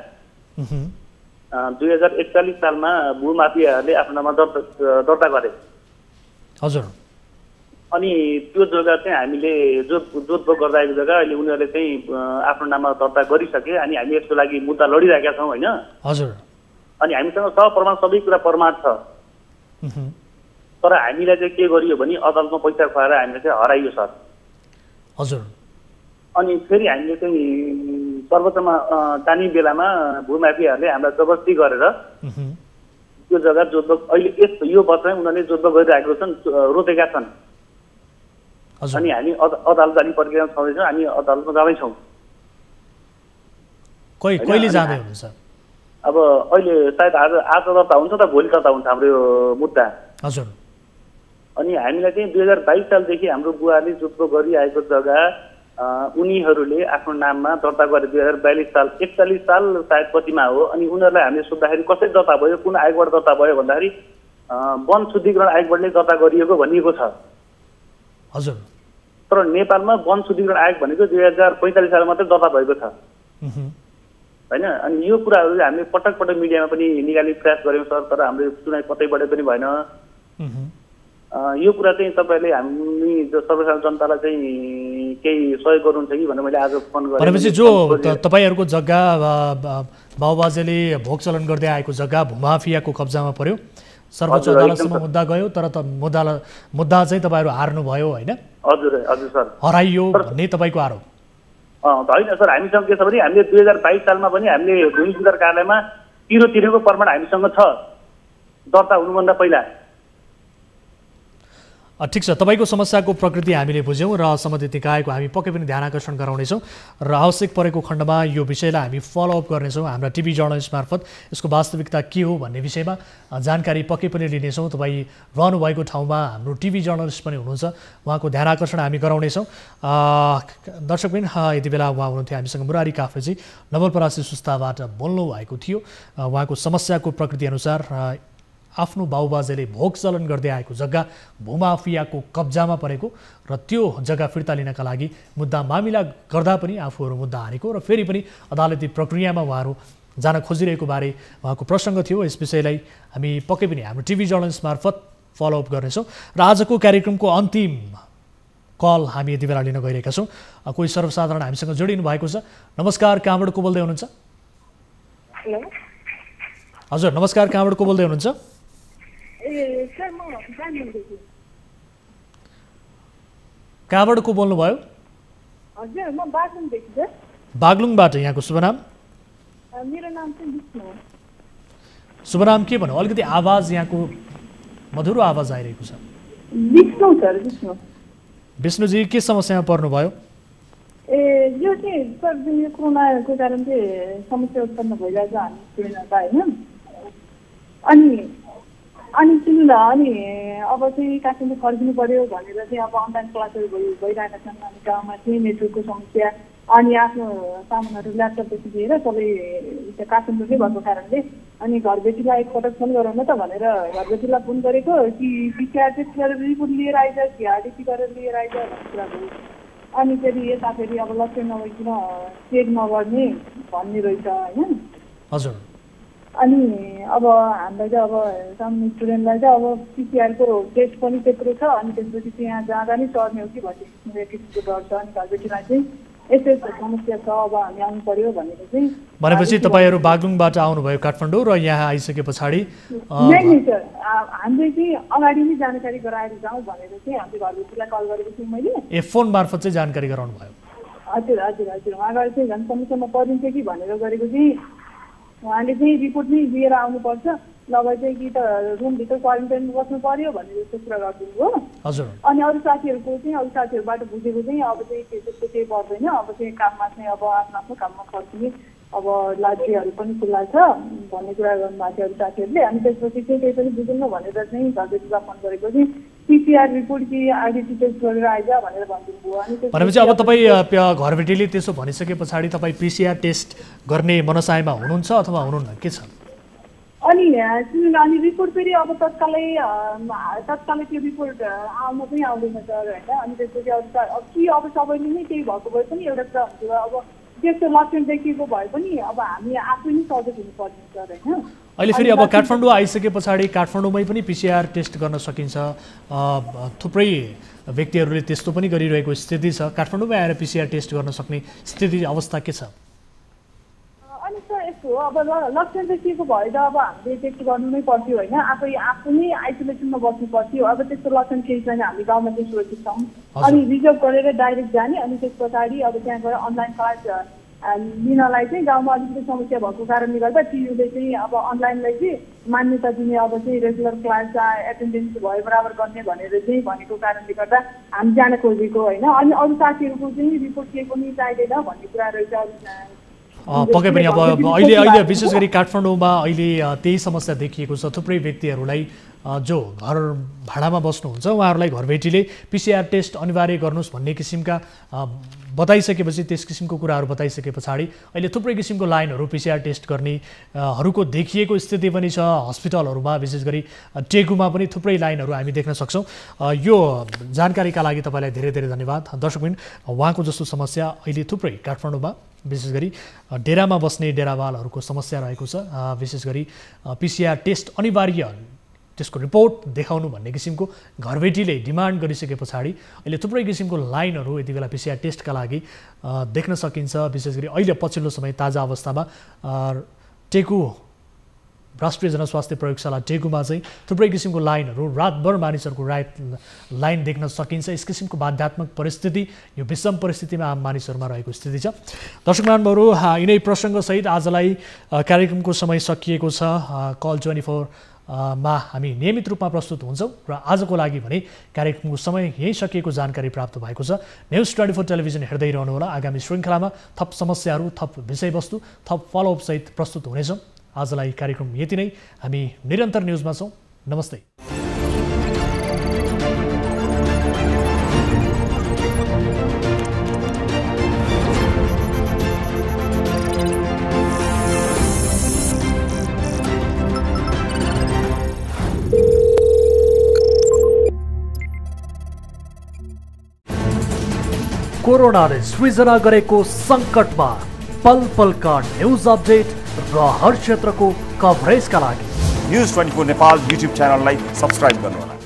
2041 सालमा भूमाफियाहरूले आफ्नो नाममा दर्ता गरे। हजुर। अनि त्यो जग्गा चाहिँ हामीले जोतबोक गर्दा आएको जग्गा अहिले उनीहरूले चाहिँ आफ्नो नाममा दर्ता गरिसके अनि हामी यसको लागि मुद्दा लडिरहेका छौँ होइन। हजुर। अनि हामीसँग प्रमाण सबै कुरा प्रमाण छ। तर हामीलाई चाहिँ के गरियो भने अदालतमा पैसा खुवाएर हामीले चाहिँ हराइयो सर। हजुर। अनि फेरि हामीले चाहिँ सर्वोच्चमा जाने बेलामा भूमाफियाहरूले हामीलाई जबरजस्ती गरेर त्यो जग्गा जोतबोक अहिले यो वर्षमै उनीहरूले जोतबोक गरिरहेको छन्, रोकेका छन्। अनि हामी अदालत जाने प्रक्रियामा छँदैछौँ, हामी अदालतमा जाँदैछौँ। कहिले जाँदै हुनुहुन्छ? अब अहिले सायद आज दर्ता हुन्छ त भोलि दर्ता हुन्छ हाम्रो यो मुद्दा। हजुर। अनि हामीलाई चाहिँ 2022 सालदेखि हाम्रो बुवाले जोत्तो गरिआएको जग्गा उनीहरूले आफ्नो नाममा दर्ता गरे 2042 साल 41 साल सायद पछिमा हो। अनि उनीहरूलाई हामीले सोद्धाखेरि कसरी दर्ता भयो, कुन आयोगबाट दर्ता भयो भन्दाखेरि वन शुद्धिकरण आयोगबाटले दर्ता गरिएको भनिएको छ। हजुर। तर नेपालमा वन शुद्धिकरण आयोग भनेको 2045 साल मात्रै दर्ता भएको छ होइन। अनि यो कुराहरू हामीले पटक पटक मिडियामा पनि निकाल्ने प्रयास गऱ्यौँ सर, तर हाम्रो सुनाइ कतैबाट पनि भएन। यो कुरा चाहिँ तपाईँले हामी सर्वसाधारण जनतालाई चाहिँ केही सहयोग गर्नुहुन्छ कि भनेर मैले आज फोन गरेँ। भनेपछि जो तपाईँहरूको जग्गा बाबुबाजेले भोग चलन गर्दै आएको जग्गा भूमाफियाको कब्जामा पर्यो, सर्वोच्च अदालतसम्म मुद्दा गयो, तर मुद्दा चाहिँ तपाईँहरू हार्नुभयो होइन? हजुर हजुर सर, हराइयो भन्ने तपाईँको आरोप? होइन सर, हामीसँग के छ भने हामीले 2022 सालमा पनि हामीले भूमि सुधार कार्यालयमा तिरो तिरेको प्रमाण हामीसँग छ दर्ता हुनुभन्दा पहिला। ठिक छ, तपाईँको समस्याको प्रकृति हामीले बुझ्यौँ र सम्बन्धित निकायको हामी पक्कै पनि ध्यान आकर्षण गराउनेछौँ र आवश्यक परेको खण्डमा यो विषयलाई हामी फलोअप गर्नेछौँ। हाम्रा टिभी जर्नलिस्ट मार्फत यसको वास्तविकता के हो भन्ने विषयमा जानकारी पक्कै पनि लिनेछौँ। तपाईँ रहनुभएको ठाउँमा हाम्रो टिभी जर्नलिस्ट पनि हुनुहुन्छ, उहाँको ध्यान आकर्षण हामी गराउनेछौँ। दर्शकबिन, यति बेला उहाँ हुनुहुन्थ्यो हामीसँग मुरारी काफ्रेजी, नवलपरासी सुस्ताबाट बोल्नु भएको थियो। उहाँको समस्याको प्रकृतिअनुसार आफ्नो बाबुबाजेले भोग चलन गर्दै आएको जग्गा भूमाफियाको कब्जामा परेको र त्यो जग्गा फिर्ता लिनका लागि मुद्दा मामिला गर्दा पनि आफूहरू मुद्दा हारेको र फेरि पनि अदालती प्रक्रियामा उहाँहरू जान खोजिरहेको बारे उहाँको प्रसङ्ग थियो। यस विषयलाई हामी पक्कै पनि हाम्रो टिभी जर्नलिस्ट मार्फत फलोअप गर्नेछौँ र आजको कार्यक्रमको अन्तिम कल हामी यति बेला लिन गइरहेका छौँ। कोही सर्वसाधारण हामीसँग जोडिनु भएको छ। नमस्कार, कहाँबाट को बोल्दै हुनुहुन्छ? हजुर नमस्कार, कहाँबाट को बोल्दै हुनुहुन्छ? कहाँबाट को बोल्नुभयो? बागलुङबाट। यहाँको शुभ नाम? मेरो नाम चाहिँ विष्णु। शुभ नाम के भन्नु? अलिकति आवाज यहाँको मधुरो आवाज आइरहेको छ। विष्णु सर, विष्णु। विष्णुजी, के समस्यामा पर्नुभयो? यो चाहिँ सर यो कोरोनाको कारण चाहिँ समस्या उत्पन्न भइरहेको हामी स्टुडेन्टहरुका होइन। अनि सुन्दा अनि अब चाहिँ काठमाडौँ फर्किनु पर्यो भनेर चाहिँ अब अनलाइन क्लासहरू भइरहेका छन्। अनि गाउँमा चाहिँ नेटवर्कको समस्या अनि आफ्नो सामानहरू ल्यापटपदेखि लिएर सबै काठमाडौँकै भएको कारणले अनि घरबेटीलाई एकपटक फोन गरौँ न त भनेर घरबेटीलाई फोन गरेको कि पिसिआर टेस्ट गरेर रिपोर्ट लिएर आइज कि आरटिसी गरेर लिएर आइज भन्ने कुरा भयो। अनि फेरि यता फेरि अब लक्षण नभइकन चेक नगर्ने भन्ने रहेछ होइन। हजुर। अनि अब हामीलाई चाहिँ अब सामान्य स्टुडेन्टलाई चाहिँ अब पिसिआरको टेस्ट पनि त्यत्रो छ। अनि त्यसपछि त्यहाँ जाँदा नै सर्ने हो कि भन्ने किसिमको डर छ। अनि घरबेटीलाई चाहिँ यस्तो समस्या छ, अब हामी आउनु पर्यो भनेर चाहिँ। भनेपछि तपाईँहरू बागलुङबाट आउनुभयो काठमाडौँ र यहाँ आइसके पछाडि? नहीं सर, हामीले चाहिँ अगाडि नै जानकारी गराएर जाउँ भनेर चाहिँ हामीले घरबेटीलाई कल गरेको थियौँ मैले। फोन मार्फत चाहिँ जानकारी गराउनु भयो? हजुर हजुर हजुर। उहाँबाट चाहिँ झन् समस्यामा परिन्छ कि भनेर गरेको चाहिँ उहाँले चाहिँ रिपोर्ट नै लिएर आउनुपर्छ, नभए चाहिँ कि त रुमभित्र क्वारेन्टाइनमा बस्नु पर्यो भनेर जस्तो कुरा गरिदिनु हो। अनि अरू साथीहरूबाट बुझेको चाहिँ अब चाहिँ त्यस्तो केही पर्दैन, अब चाहिँ काममा चाहिँ अब आफ्नो आफ्नो काममा फर्किने अब लाइब्रेरीहरू पनि खुल्ला छ भन्ने कुरा गर्नुभएको थियो अरू साथीहरूले। अनि त्यसपछि चाहिँ केही पनि बुझ्नु भनेर चाहिँ घरबेटीलाई फोन गरेको चाहिँ पिसिआर रिपोर्ट कि आइडिटी टेस्ट गरेर आइज भनेर भनिदिनु भयो। अनि भनेपछि अब तपाईँ घरबेटीले त्यसो भनिसके पछाडि तपाईँ पिसिआर टेस्ट गर्ने मनसायमा हुनुहुन्छ अथवा हुनुहुन्न, के छ? अनि रिपोर्ट फेरि अब तत्कालै त्यो रिपोर्ट आउन पनि आउँदैन सर होइन। अनि त्यसपछि अब कि अब सबैले नै केही भएको भए पनि एउटा कुरा हुन्थ्यो, अब त्यस्तो लक्षण देखिएको भए पनि अब हामी आफै नै सजग हुनुपर्ने सर होइन। अहिले फेरि अब काठमाडौँ आइसके पछाडि काठमाडौँमै पनि पिसिआर टेस्ट गर्न सकिन्छ, थुप्रै व्यक्तिहरूले त्यस्तो पनि गरिरहेको स्थिति छ। काठमाडौँमै आएर पिसिआर टेस्ट गर्न सक्ने स्थिति अवस्था के छ? अनि सर यस्तो हो, अब लक्षण देखिएको भए त अब हामीले टेस्ट गर्नु नै पर्थ्यो होइन, आफू नै आइसोलेसनमा बस्नु पर्थ्यो। अब त्यस्तो लक्षण केही छैन, हामी गाउँमा चाहिँ सुरक्षित छौँ। अनि रिजर्भ गरेर डाइरेक्ट जाने, अनि त्यस पछाडि अब त्यहाँ गएर अनलाइन क्लास लिनलाई चाहिँ गाउँमा अलिकति समस्या भएको कारणले गर्दा टियुले चाहिँ अब अनलाइनलाई चाहिँ मान्यता दिने, अब चाहिँ रेगुलर क्लास एटेन्डेन्स भयो बराबर गर्ने भनेर चाहिँ भनेको कारणले गर्दा हामी जान खोजेको होइन। अनि अरू साथीहरूको चाहिँ रिपोर्ट केही पनि चाहिँदैन भन्ने कुरा रहेछ। पक्कै पनि अब अहिले विशेष गरी काठमाडौँमा अहिले त्यही समस्या देखिएको छ। थुप्रै व्यक्तिहरूलाई जो घर भाडामा बस्नुहुन्छ उहाँहरूलाई घरबेटीले पिसिआर टेस्ट अनिवार्य गर्नुहोस् भन्ने किसिमका बताइसकेपछि त्यस किसिमको कुराहरू बताइसके पछाडि अहिले थुप्रै किसिमको लाइनहरू पिसिआर टेस्ट गर्नेहरूको देखिएको स्थिति पनि छ। हस्पिटलहरूमा विशेष गरी टेकुमा पनि थुप्रै लाइनहरू हामी देख्न सक्छौँ। यो जानकारीका लागि तपाईँलाई धेरै धेरै धन्यवाद। दर्शकबिन, उहाँको जस्तो समस्या अहिले थुप्रै काठमाडौँमा विशेष गरी डेरामा बस्ने डेरावालहरूको समस्या रहेको छ। विशेष गरी पिसिआर टेस्ट अनिवार्य त्यसको रिपोर्ट देखाउनु भन्ने किसिमको घरबेटीले डिमान्ड गरिसके पछाडि अहिले थुप्रै किसिमको लाइनहरू यति बेला पिसिआर टेस्टका लागि देख्न सकिन्छ। विशेष गरी अहिले पछिल्लो समय ताजा अवस्थामा टेकु राष्ट्रिय जनस्वास्थ्य प्रयोगशाला टेकुमा चाहिँ थुप्रै किसिमको लाइनहरू रातभर मानिसहरूको लाइन देख्न सकिन्छ। यस किसिमको बाध्यात्मक परिस्थिति, यो विषम परिस्थितिमा आम मानिसहरूमा रहेको स्थिति छ। दर्शक महानुभावहरू, यिनै प्रसङ्गसहित आजलाई कार्यक्रमको समय सकिएको छ। कल 24 मा हामी नियमित रूपमा प्रस्तुत हुन्छौँ र आजको लागि भने कार्यक्रमको समय यही सकिएको जानकारी प्राप्त भएको छ। न्युज 24 टेलिभिजन हेर्दै रहनुहोला। आगामी श्रृङ्खलामा थप समस्याहरू, थप विषयवस्तु, थप फलोअप सहित प्रस्तुत हुनेछौँ। आजलाई कार्यक्रम यति नै। हामी निरन्तर न्युजमा छौँ। नमस्ते। कोरोनाले सृजना गरेको सङ्कटमा पल पलका न्युज अपडेट र हर क्षेत्रको कभरेजका लागि न्युज 24 नेपाल युट्युब च्यानललाई सब्स्क्राइब गर्नुहोला।